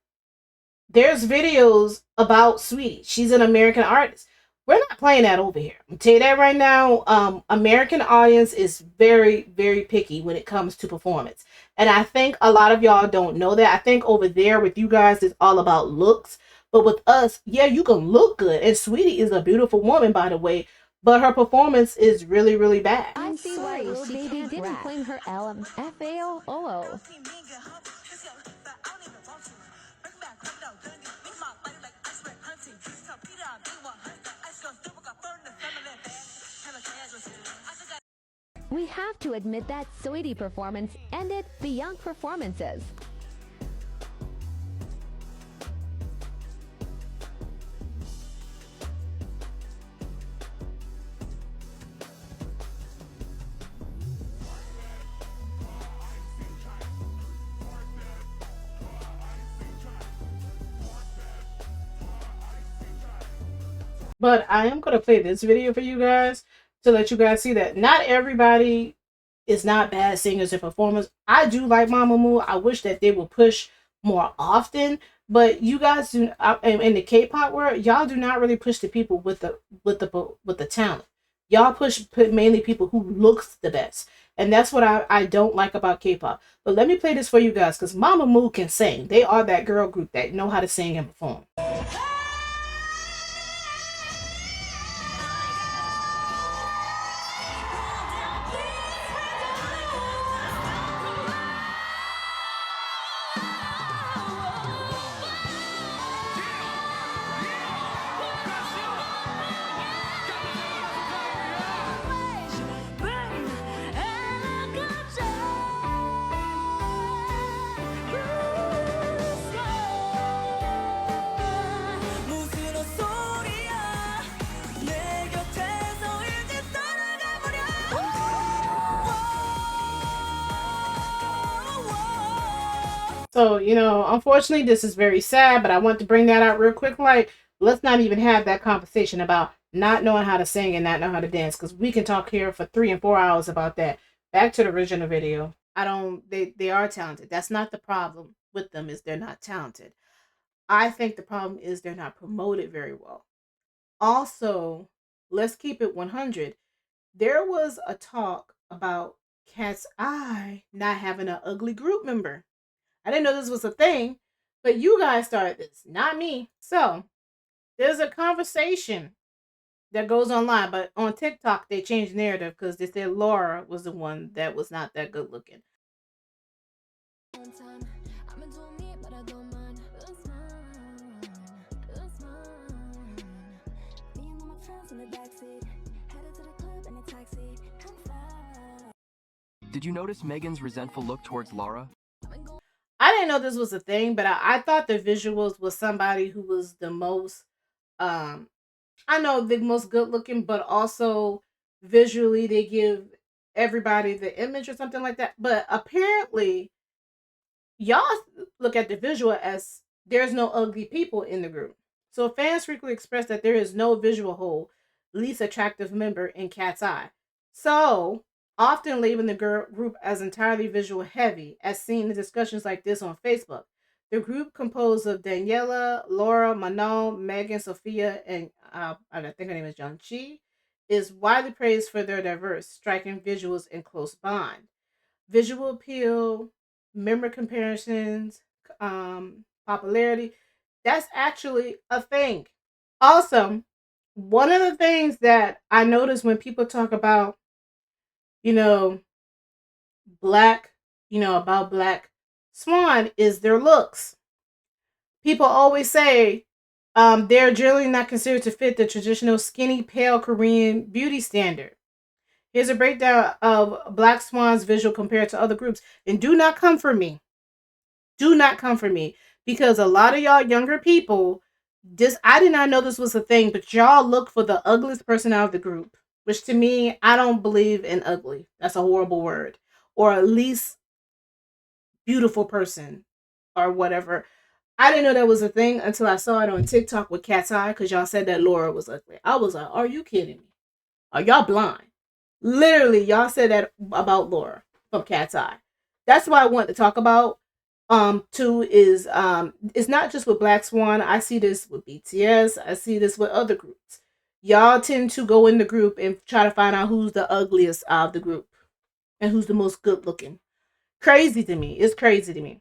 There's videos about Sweetie. She's an American artist. We're not playing that over here. I'll tell you that right now. American audience is very, very picky when it comes to performance. And I think a lot of y'all don't know that. I think over there with you guys, it's all about looks. But with us, yeah, you can look good. And Sweetie is a beautiful woman, by the way. But her performance is really, really bad. I see why Lil Baby didn't claim her FAO. We have to admit that Sweetie performance ended beyond performances. But I am going to play this video for you guys to let you guys see that not everybody is not bad singers and performers. I do like Mamamoo. I wish that they would push more often. But you guys do, in the K-pop world, y'all do not really push the people with the talent. Y'all put mainly people who looks the best. And that's what I don't like about K-pop. But let me play this for you guys, because Mamamoo can sing. They are that girl group that know how to sing and perform. So, unfortunately, this is very sad, but I want to bring that out real quick. Like, let's not even have that conversation about not knowing how to sing and not know how to dance, because we can talk here for 3 and 4 hours about that. Back to the original video. They are talented. That's not the problem with them, is they're not talented. I think the problem is they're not promoted very well. Also, let's keep it 100. There was a talk about Cat's Eye not having an ugly group member. I didn't know this was a thing, but you guys started this, not me. So there's a conversation that goes online. But on TikTok, they changed narrative because they said Laura was the one that was not that good looking. Did you notice Megan's resentful look towards Laura? I didn't know this was a thing, but I thought the visuals was somebody who was the most, I know the most good looking, but also visually they give everybody the image or something like that. But apparently, y'all look at the visual as there's no ugly people in the group. So fans frequently express that there is no visual hole, least attractive member in Cat's Eye. So often labeling the girl group as entirely visual heavy, as seen in discussions like this on Facebook. The group composed of Daniela, Laura, Manon, Megan, Sophia, and I think her name is John Chi, is widely praised for their diverse, striking visuals and close bond. Visual appeal, member comparisons, popularity. That's actually a thing. Also, one of the things that I notice when people talk about, you know, black, about Black Swan is their looks. People always say they're generally not considered to fit the traditional skinny, pale Korean beauty standard. Here's a breakdown of Black Swan's visual compared to other groups. And do not come for me. Do not come for me. Because a lot of y'all younger people, I did not know this was a thing, but y'all look for the ugliest person out of the group. Which to me, I don't believe in ugly. That's a horrible word. Or at least beautiful person. Or whatever. I didn't know that was a thing until I saw it on TikTok with Cat's Eye. Because y'all said that Laura was ugly. I was like, are you kidding me? Are y'all blind? Literally, y'all said that about Laura from Cat's Eye. That's what I want to talk about. Too is it's not just with Black Swan. I see this with BTS. I see this with other groups. Y'all tend to go in the group and try to find out who's the ugliest out of the group and who's the most good looking. Crazy to me. It's crazy to me.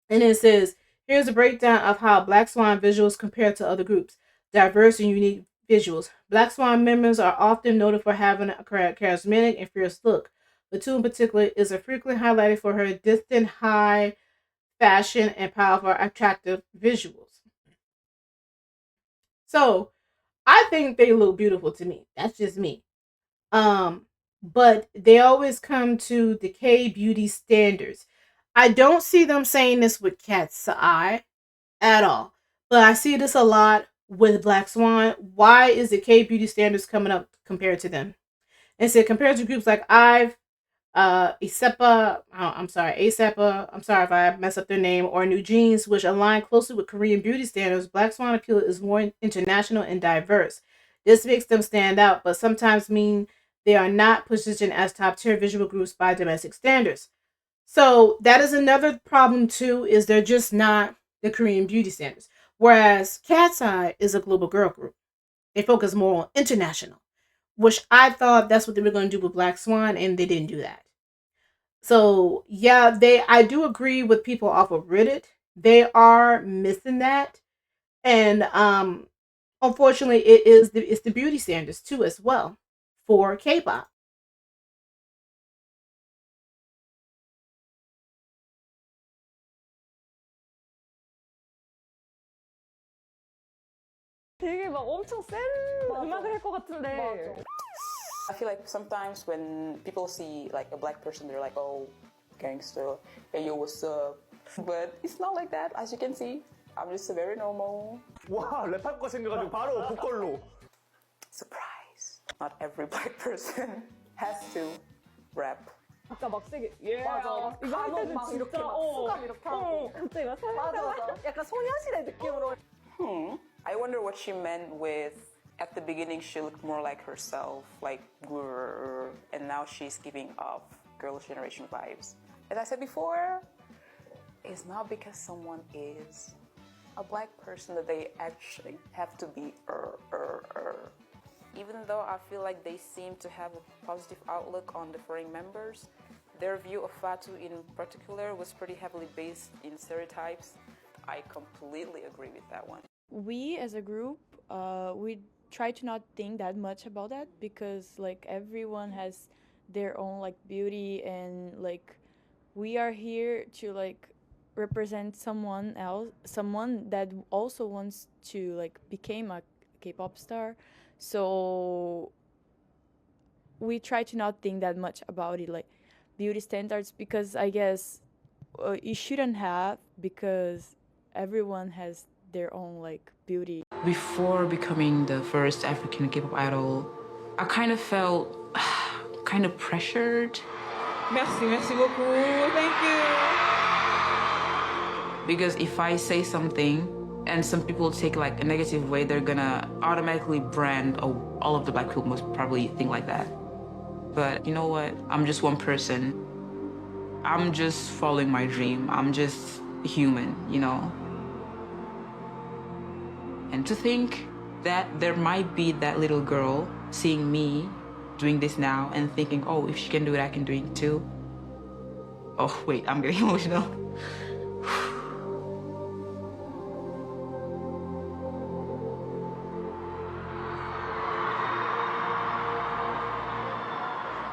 And it says, here's a breakdown of how Black Swan visuals compare to other groups. Diverse and unique visuals. Black Swan members are often noted for having a charismatic and fierce look. The two in particular is a frequently highlighted for her distant, high fashion and powerful, attractive visuals. So I think they look beautiful to me. That's just me. But they always come to the K beauty standards. I don't see them saying this with Cat's Eye at all. But I see this a lot with Black Swan. Why is the K beauty standards coming up compared to them? And so compared to groups like IVE, ASEPA, I'm sorry if I mess up their name, or New Jeans, which align closely with Korean beauty standards, Black Swan appeal is more international and diverse. This makes them stand out, but sometimes mean they are not positioned as top tier visual groups by domestic standards. So that is another problem too, is they're just not the Korean beauty standards. Whereas Cat's Eye is a global girl group. They focus more on international, which I thought that's what they were going to do with Black Swan, and they didn't do that. So yeah, I do agree with people off of Reddit. They are missing that. And unfortunately it's the beauty standards too as well for K-pop. 되게 막 엄청 센 음악을 할 것 같은데. I feel like sometimes when people see like a black person, they're like, oh, gangster, hey yo, what's up? But it's not like that. As you can see, I'm just a very normal. 와, 랩할 거 생겨가지고 바로 보컬로. Surprise. Not every black person has to rap. 아까 막 세게 예 맞아. 이거 할 때는 막 진짜 이렇게 막 수감 이렇게 하고. 갑자기 막 맞아. 약간 소녀시대 느낌으로. I wonder what she meant with, at the beginning she looked more like herself, like grrr, and now she's giving off girls' generation vibes. As I said before, it's not because someone is a black person that they actually have to be Even though I feel like they seem to have a positive outlook on the foreign members, their view of Fatu in particular was pretty heavily based in stereotypes. I completely agree with that one. We as a group, we try to not think that much about that, because like everyone has their own like beauty, and like we are here to like represent someone else, someone that also wants to like become a K-pop star. So we try to not think that much about it, like beauty standards, because I guess you shouldn't have, because everyone has their own like beauty. Before becoming the first African K-pop idol, I kind of felt kind of pressured. Merci beaucoup. Thank you. Because if I say something and some people take like a negative way, they're gonna automatically brand, oh, all of the black people must probably think like that. But you know what? I'm just one person. I'm just following my dream. I'm just human, you know? And to think that there might be that little girl seeing me doing this now and thinking, oh, if she can do it, I can do it too. Oh, wait, I'm getting emotional.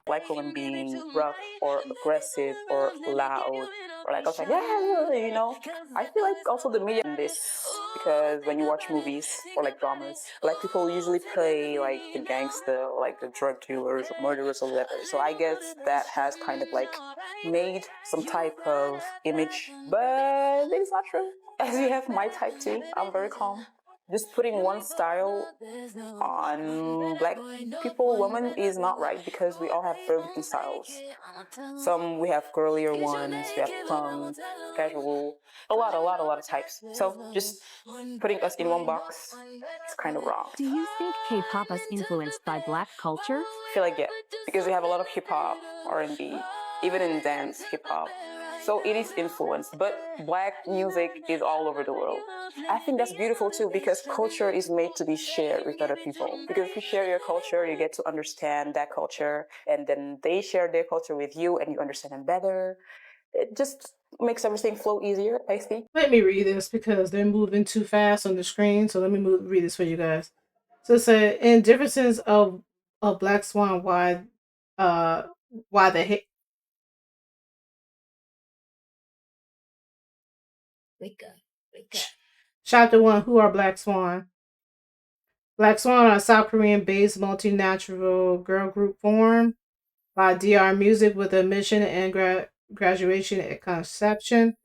Black women being rough or aggressive or loud, or like I was like, yeah, you know. I feel like also the media in this, because when you watch movies or like dramas, like people usually play like the gangster or like the drug dealers or murderers or whatever. So I guess that has kind of like made some type of image, but it's not true. As you have my type too, I'm very calm. Just putting one style on black people, women, is not right, because we all have very different styles. Some we have girlier ones, we have plum, casual, a lot of types. So just putting us in one box is kind of wrong. Do you think K-pop is influenced by black culture? I feel like yeah, because we have a lot of hip hop, R&B, even in dance, hip hop. So it is influenced, but black music is all over the world. I think that's beautiful too, because culture is made to be shared with other people. Because if you share your culture, you get to understand that culture, and then they share their culture with you and you understand them better. It just makes everything flow easier, I think. Let me read this because they're moving too fast on the screen. So let me read this for you guys. So it said, in differences of Black Swan, why the hate. Wake up. Chapter 1, Who Are Black Swan? Black Swan are a South Korean-based multinational girl group formed by DR Music with a mission and graduation at conception.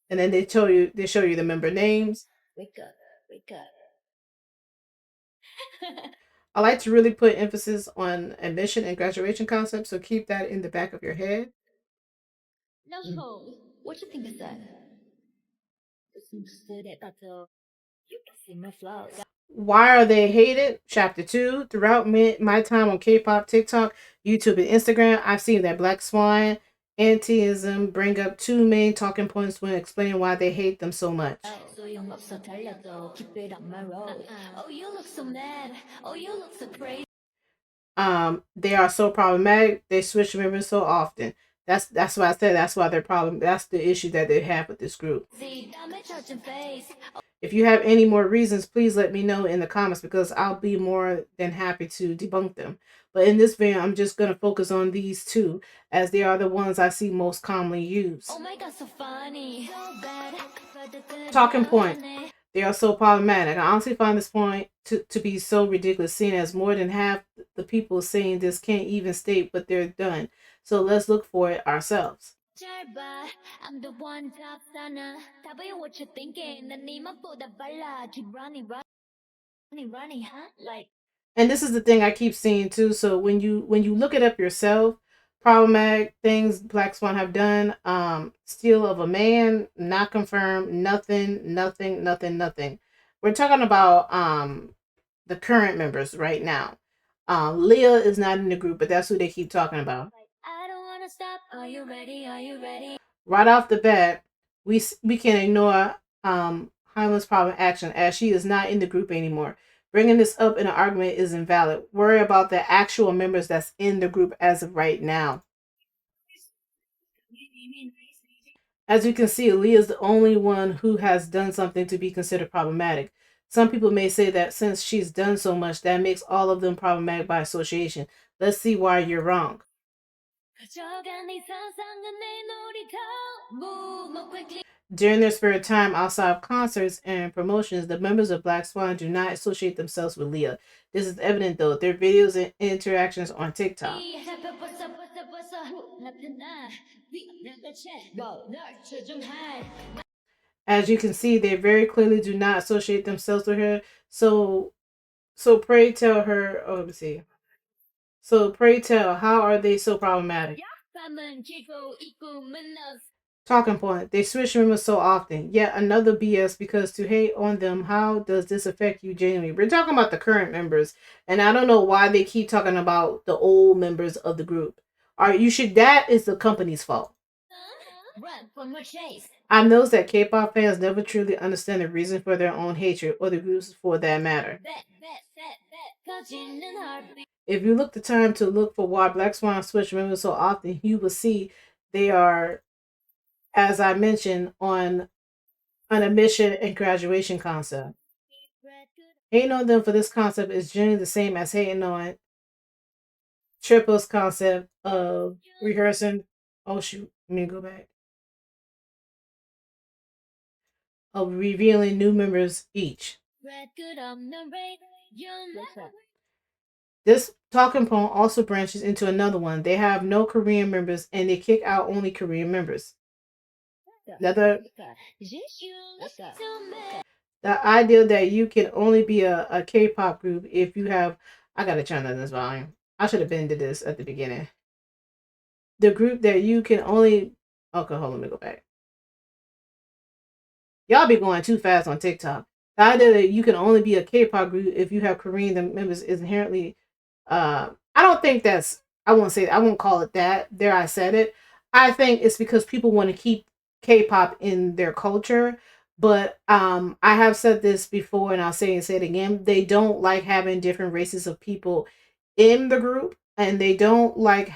And then they show you the member names. Wake up. I like to really put emphasis on admission and graduation concepts, so keep that in the back of your head. No, what you think is that? You can see my flaws. Why are they hated? Chapter 2. Throughout my time on K-pop, TikTok, YouTube, and Instagram, I've seen that Black Swan anti-ism bring up two main talking points when explaining why they hate them so much. Oh, you look so mad. Oh, you look so crazy. They are so problematic. They switch members so often. That's why I said that's why they're problem. That's the issue that they have with this group. If you have any more reasons, please let me know in the comments, because I'll be more than happy to debunk them. But in this video, I'm just going to focus on these two, as they are the ones I see most commonly used. Oh my god, so funny. Talking point. They are so problematic. I honestly find this point to be so ridiculous, seeing as more than half the people saying this can't even state what they're done. So let's look for it ourselves. I'm the one top stunner. Tell me what you're thinking. Running, huh? Like. And this is the thing I keep seeing too. So when you look it up yourself, problematic things Black Swan have done, steal of a man, not confirmed, nothing. We're talking about the current members right now. Leah is not in the group, but that's who they keep talking about. I don't wanna stop. Are you ready? Right off the bat, we can ignore Hyman's problem action, as she is not in the group anymore. Bringing this up in an argument is invalid. Worry about the actual members that's in the group as of right now. As you can see, Leah is the only one who has done something to be considered problematic. Some people may say that since she's done so much, that makes all of them problematic by association. Let's see why you're wrong. During their spare time outside of concerts and promotions, the members of Black Swan do not associate themselves with Leah. This is evident though their videos and interactions on TikTok. As you can see, they very clearly do not associate themselves with her. So pray tell her. Oh, let me see. So pray tell, how are they so problematic? Talking point. They switch members so often. Yet another BS because to hate on them, how does this affect you genuinely? We're talking about the current members, and I don't know why they keep talking about the old members of the group. That is the company's fault. I know that K-pop fans never truly understand the reason for their own hatred, or the groups for that matter. If you look the time to look for why Black Swan switch members so often, you will see they are, as I mentioned, on an admission and graduation concept. Hating on them for this concept is generally the same as hating on Triple's concept of rehearsing. Oh shoot, let me go back. Of revealing new members each. This talking point also branches into another one. They have no Korean members and they kick out only Korean members. The idea that you can only be a K-pop group if you have... I gotta turn down this volume. I should have been to this at the beginning. The group that you can only... Okay, hold on, let me go back. Y'all be going too fast on TikTok. The idea that you can only be a K-pop group if you have Korean members is inherently... I don't think that's... I won't call it that. There, I said it. I think it's because people want to keep K-pop in their culture. But I have said this before, and I'll say it again. They don't like having different races of people in the group, and they don't like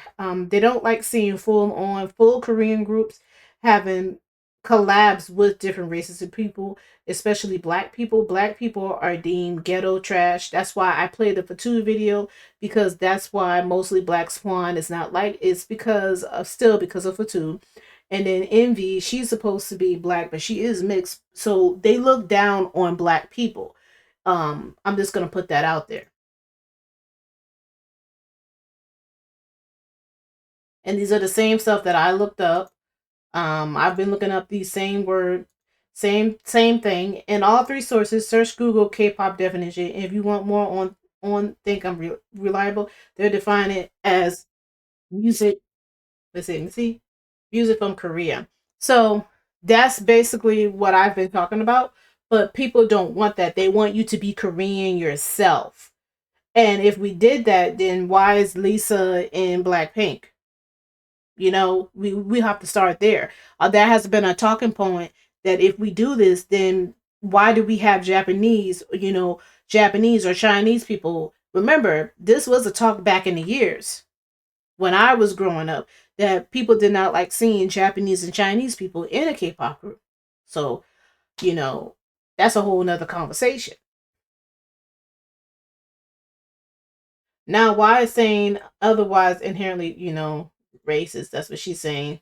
seeing full Korean groups having collabs with different races of people, especially black people. Black people are deemed ghetto trash. That's why I played the Fatu video, because that's why mostly Black Swan is not like... It's because of Fatu. And then Envy, she's supposed to be black, but she is mixed. So they look down on black people. I'm just going to put that out there. And these are the same stuff that I looked up. I've been looking up these same thing. In all three sources, search Google K-pop definition. If you want more on think I'm reliable, they're defining it as music. Let's see. Music from Korea. So that's basically what I've been talking about. But people don't want that. They want you to be Korean yourself. And if we did that, then why is Lisa in Blackpink? You know, we have to start there. That has been a talking point, that if we do this, then why do we have Japanese or Chinese people? Remember, this was a talk back in the years when I was growing up, that people did not like seeing Japanese and Chinese people in a K-pop group. So, that's a whole nother conversation. Now, why is saying otherwise inherently, racist? That's what she's saying.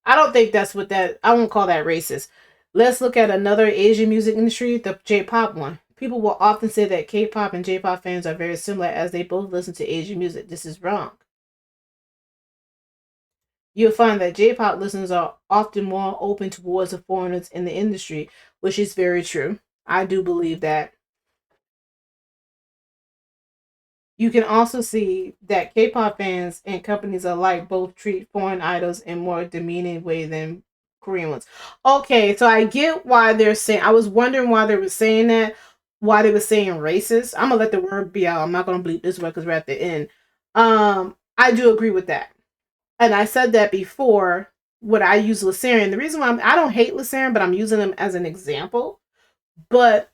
I don't think that's I won't call that racist. Let's look at another Asian music industry, the J-pop one. People will often say that K-pop and J-pop fans are very similar as they both listen to Asian music. This is wrong. You'll find that J-pop listeners are often more open towards the foreigners in the industry, which is very true. I do believe that. You can also see that K-pop fans and companies alike both treat foreign idols in more demeaning way than Korean ones. Okay, so I get why they're saying... I was wondering why they were saying that, why they were saying racist. I'm gonna let the word be out. I'm not gonna bleep this word because we're at the end. I do agree with that. And I said that before when I use Lysarin. The reason why I don't hate Lysarin, but I'm using them as an example. But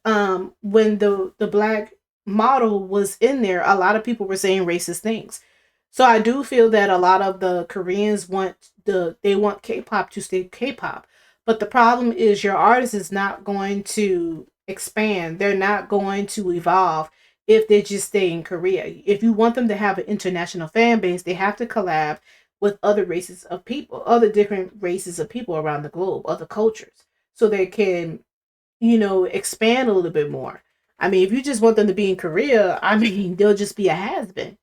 when the black model was in there, a lot of people were saying racist things. So I do feel that a lot of the Koreans want K-pop to stay K-pop. But the problem is your artist is not going to expand. They're not going to evolve if they just stay in Korea. If you want them to have an international fan base, they have to collab with other races of people, other different races of people around the globe, other cultures, so they can, expand a little bit more. I mean, if you just want them to be in Korea, I mean, they'll just be a has-been.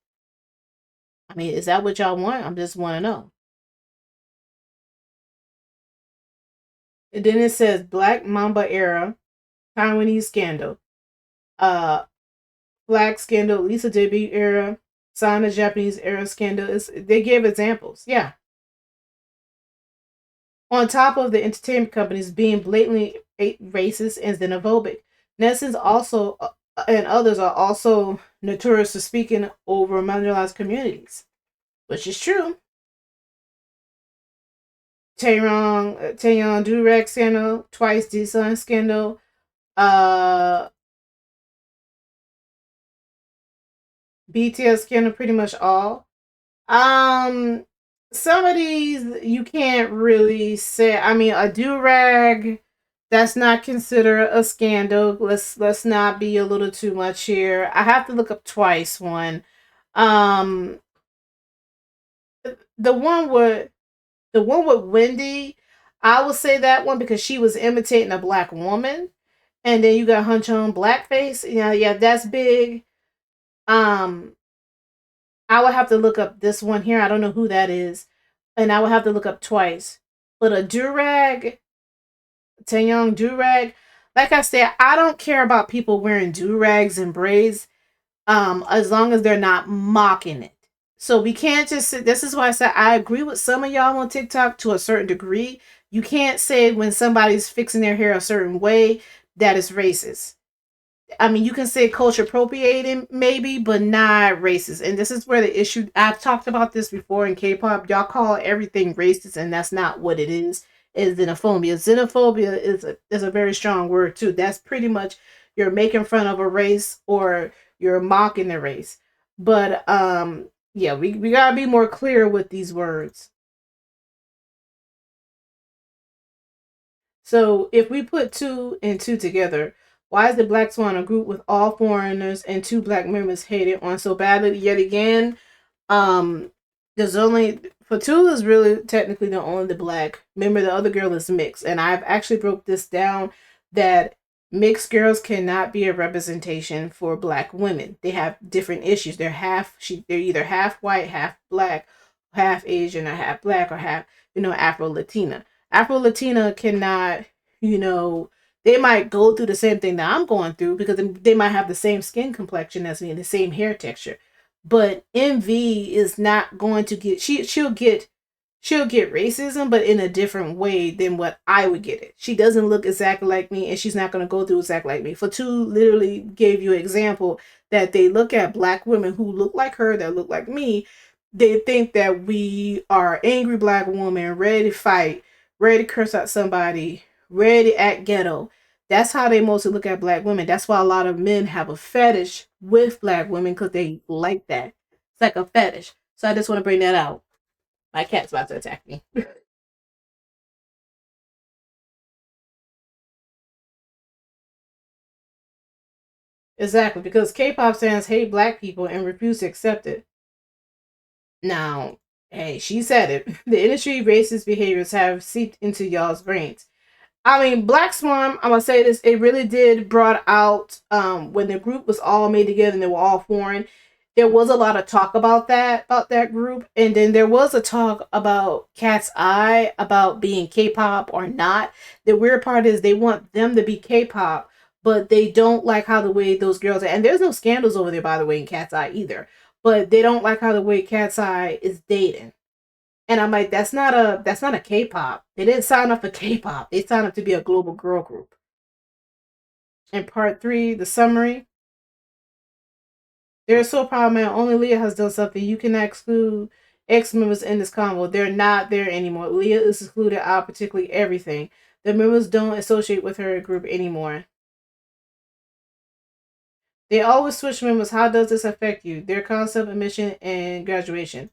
I mean, is that what y'all want? I just want to know. And then it says Black Mamba era, Taiwanese scandal, Black scandal, Lisa debut era, Sana Japanese era scandal. They give examples. Yeah. On top of the entertainment companies being blatantly racist and xenophobic, netizens also and others are also notorious for speaking over marginalized communities, which is true. Taeyong Durag scandal, Twice Desun scandal, BTS scandal, pretty much all. Some of these you can't really say. I mean, a durag, that's not considered a scandal. Let's not be a little too much here. I have to look up Twice one. The one with Wendy, I would say that one because she was imitating a black woman. And then you got Hunchon blackface. Yeah, that's big. I would have to look up this one here. I don't know who that is. And I would have to look up Twice. But a durag, Taeyong durag, like I said, I don't care about people wearing durags and braids, as long as they're not mocking it. So we can't just say, this is why I said I agree with some of y'all on TikTok to a certain degree. You can't say when somebody's fixing their hair a certain way that is racist. I mean, you can say culture appropriating, maybe, but not racist. And this is where the issue, I've talked about this before in K-pop. Y'all call everything racist, and that's not what it is. It's xenophobia. Xenophobia is a very strong word, too. That's pretty much you're making fun of a race or you're mocking the race. But, yeah, we got to be more clear with these words. So if we put 2 and 2 together, why is the Black Swan a group with all foreigners and 2 black members hated on so badly yet again? There's only Fatu is really technically the only black member. The other girl is mixed, and I've actually broke this down that mixed girls cannot be a representation for black women. They have different issues. They're either half white, half black, half Asian, or half black, or half Afro Latina. Afro Latina cannot, they might go through the same thing that I'm going through because they might have the same skin complexion as me and the same hair texture. But MV is not going to get, she'll get racism, but in a different way than what I would get it. She doesn't look exactly like me, and she's not going to go through exactly like me. Fatu literally gave you an example that they look at black women who look like her, that look like me. They think that we are angry black women, ready to fight, ready to curse out somebody, ready to act ghetto. That's how they mostly look at black women. That's why a lot of men have a fetish with black women, because they like that. It's like a fetish. So I just want to bring that out. My cat's about to attack me. Exactly, because K-pop fans hate black people and refuse to accept it. Now, hey, she said it. The industry racist behaviors have seeped into y'all's brains. I mean, Black Swan, I'm gonna say this, it really did brought out when the group was all made together and they were all foreign. There was a lot of talk about that group, and then there was a talk about Cat's Eye about being K-pop or not. The weird part is they want them to be K-pop, but they don't like how the way those girls are. And there's no scandals over there, by the way, in Cat's Eye either. But they don't like how the way Cat's Eye is dating. And I'm like, that's not a K-pop. They didn't sign up for K-pop. They signed up to be a global girl group. In part 3, the summary. They're so problematic. Only Leah has done something. You cannot exclude ex-members in this convo. They're not there anymore. Leah is excluded out of particularly everything. The members don't associate with her group anymore. They always switch members. How does this affect you? Their concept, admission, and graduation.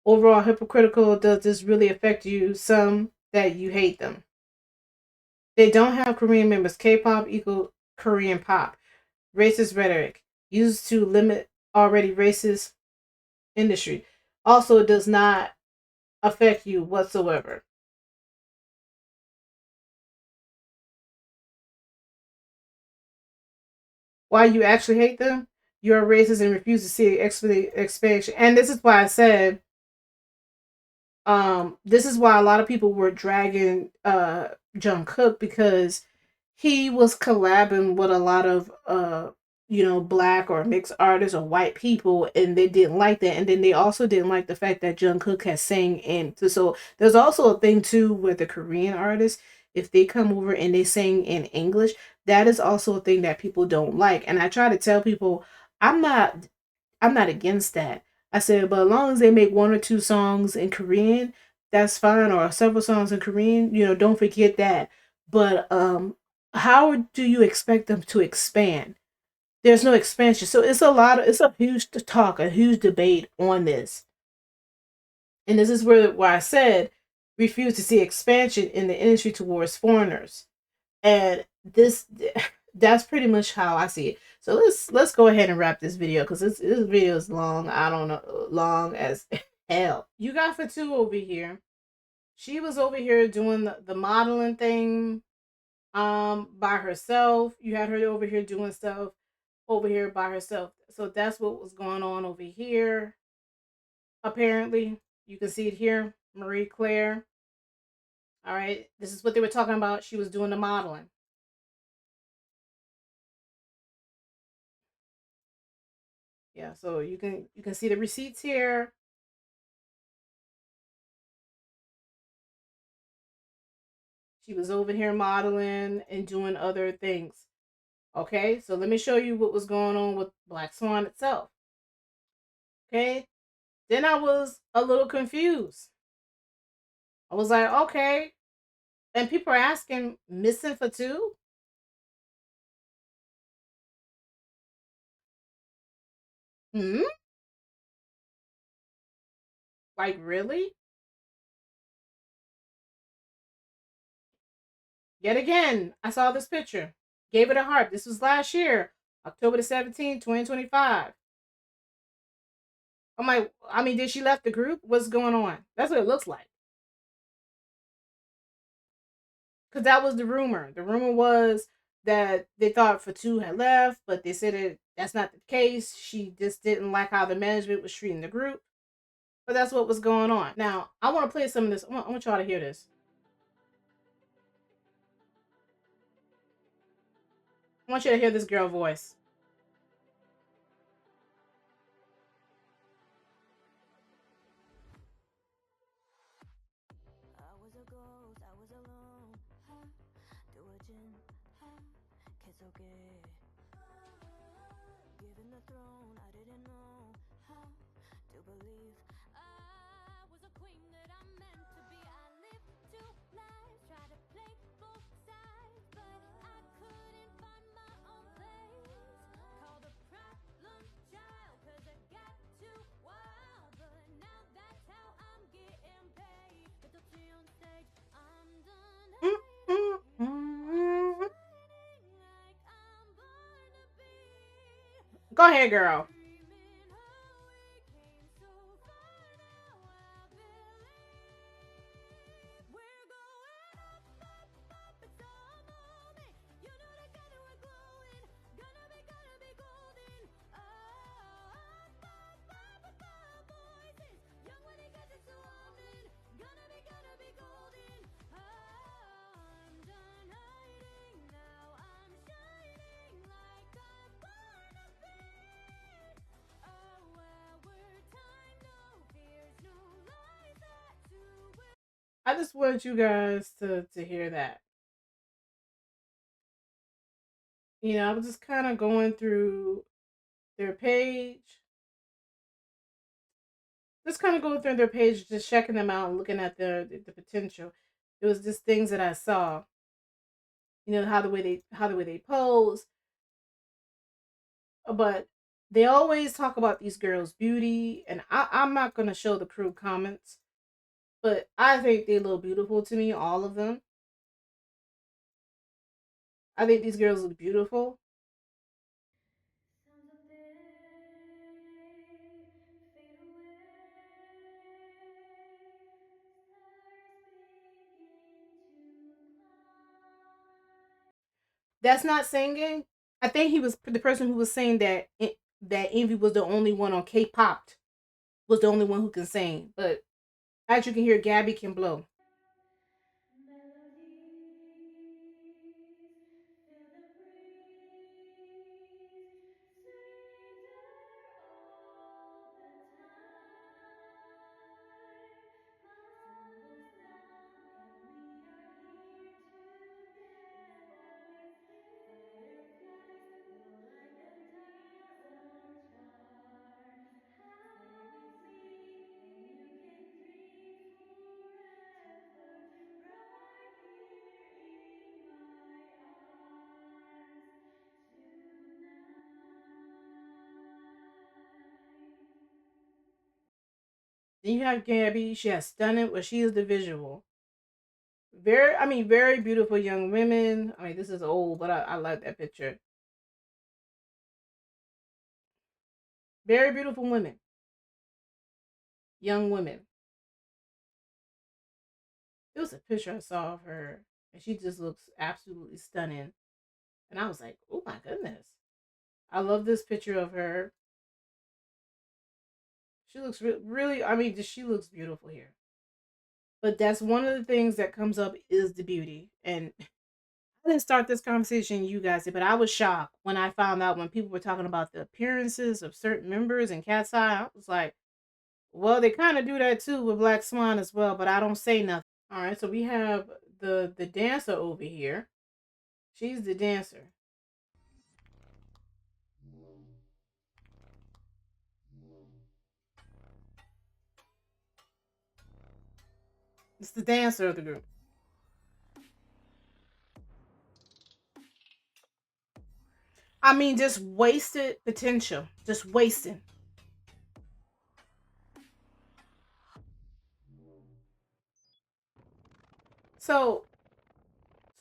Overall, hypocritical. Does this really affect you? Some that you hate them. They don't have Korean members. K-pop equal Korean pop. Racist rhetoric used to limit already racist industry. Also, it does not affect you whatsoever. Why you actually hate them? You're a racist and refuse to see expansion. And this is why I said, this is why a lot of people were dragging Jungkook, because he was collabing with a lot of black or mixed artists or white people, and they didn't like that. And then they also didn't like the fact that Jungkook has sang in. So there's also a thing too with the Korean artists. If they come over and they sing in English, that is also a thing that people don't like. And I try to tell people, I'm not against that. I said, but as long as they make one or two songs in Korean, that's fine, or several songs in Korean, don't forget that. But how do you expect them to expand? There's no expansion. So it's a huge talk, a huge debate on this. And this is where I said refuse to see expansion in the industry towards foreigners. And that's pretty much how I see it. So let's go ahead and wrap this video, because this video is long. I don't know, long as hell. You got Fatu over here. She was over here doing the modeling thing by herself. You had her over here doing stuff over here by herself. So that's what was going on over here. Apparently, you can see it here. Marie Claire. All right, this is what they were talking about. She was doing the modeling. Yeah, so you can see the receipts here. She was over here modeling and doing other things. Okay, so let me show you what was going on with Black Swan itself. Okay, then I was a little confused. I was like, okay, and people are asking, missing Fatu? Like, really? Yet again, I saw this picture. Gave it a heart. This was last year, October the 17th, 2025. I'm like, I mean, did she left the group? What's going on? That's what it looks like. Because that was the rumor. The rumor was that they thought Fatu had left, but they said that's not the case. She just didn't like how the management was treating the group. But that's what was going on. Now, I want to play some of this. I want y'all to hear this. I want you to hear this girl voice. Go ahead, girl. I just want you guys to hear that. I was just kind of going through their page. Just kind of going through their page, just checking them out and looking at the potential. It was just things that I saw. How the way they pose. But they always talk about these girls' beauty, and I'm not gonna show the crew comments, but I think they look beautiful to me, all of them. I think these girls look beautiful. That's not singing. I think he was the person who was saying that that Envy was the only one on Kpop was the only one who can sing. But as you can hear, Gabby can blow. Then you have Gabby. She has stunning. Well, she is the visual. Very beautiful young women. I mean, this is old, but I like that picture. Very beautiful women, young women. It was a picture I saw of her, and she just looks absolutely stunning. And I was like, oh my goodness, I love this picture of her. She looks really. I mean, she looks beautiful here. But that's one of the things that comes up is the beauty. And I didn't start this conversation, you guys did, but I was shocked when I found out when people were talking about the appearances of certain members in Cat's Eye. I was like, well, they kind of do that too with Black Swan as well, but I don't say nothing. All right, so we have the dancer over here. She's the dancer. It's the dancer of the group. I mean, just wasted potential. Just wasting. So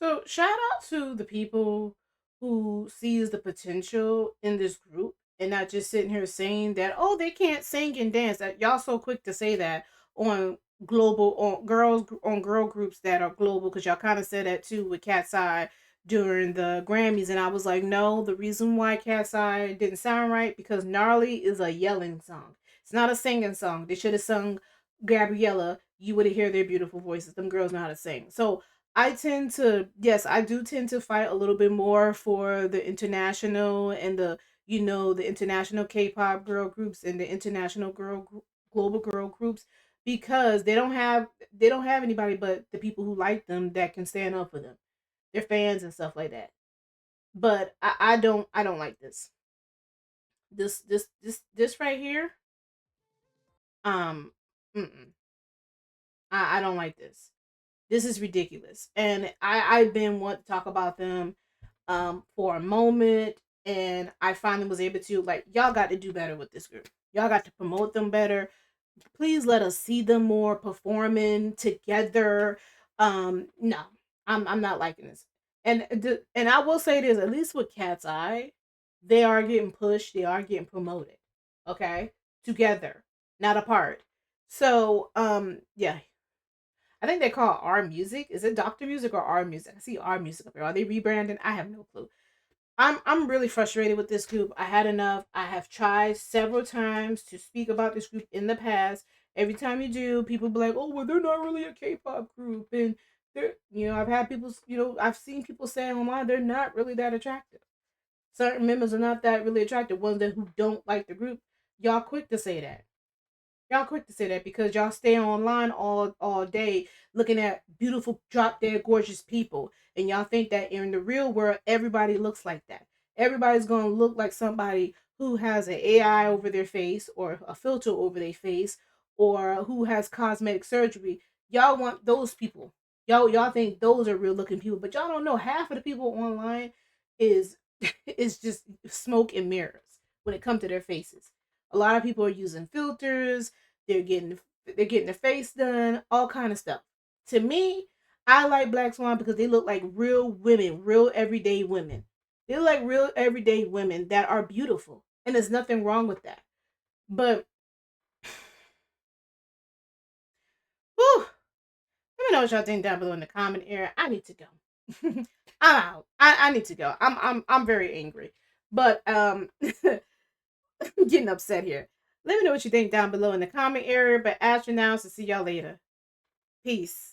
So shout out to the people who sees the potential in this group and not just sitting here saying that, oh, they can't sing and dance. That y'all so quick to say that on global on girl groups that are global, because y'all kind of said that too with Cat's Eye during the Grammys. And I was like, no, the reason why Cat's Eye didn't sound right because Gnarly is a yelling song. It's not a singing song. They should have sung Gabriella. You would have heard their beautiful voices. Them girls know how to sing. So yes, I do tend to fight a little bit more for the international and the international K-pop girl groups and the international global girl groups because they don't have anybody but the people who like them that can stand up for them. Their fans and stuff like that. But I don't like this. This right here. Um, mm-mm. I don't like this. This is ridiculous. And I've been wanting to talk about them for a moment, and I finally was able to, like, y'all got to do better with this group. Y'all got to promote them better. Please let us see them more performing together. No, I'm not liking this. And I will say this, at least with Cat's Eye, they are getting pushed, they are getting promoted. Okay? Together, not apart. So, yeah, I think they call it R Music. Is it Doctor Music or R Music? I see R Music up here. Are they rebranding? I have no clue. I'm really frustrated with this group. I had enough. I have tried several times to speak about this group in the past. Every time you do, people be like, "Oh, well, they're not really a K-pop group," and I've had people, I've seen people say online they're not really that attractive. Certain members are not that really attractive. Ones that who don't like the group, y'all quick to say that. Y'all quick to say that because y'all stay online all day looking at beautiful, drop dead gorgeous people, and y'all think that in the real world everybody looks like that. Everybody's gonna look like somebody who has an AI over their face or a filter over their face or who has cosmetic surgery. Y'all want those people. Y'all think those are real looking people, but y'all don't know half of the people online is is just smoke and mirrors when it comes to their faces. A lot of people are using filters. They're getting their face done, all kind of stuff. To me, I like Black Swan because they look like real women, real everyday women. They look like real everyday women that are beautiful. And there's nothing wrong with that. But, whew, let me know what y'all think down below in the comment area. I need to go. I'm out. I need to go. I'm very angry. But I'm getting upset here. Let me know what you think down below in the comment area. But as for now, so see y'all later. Peace.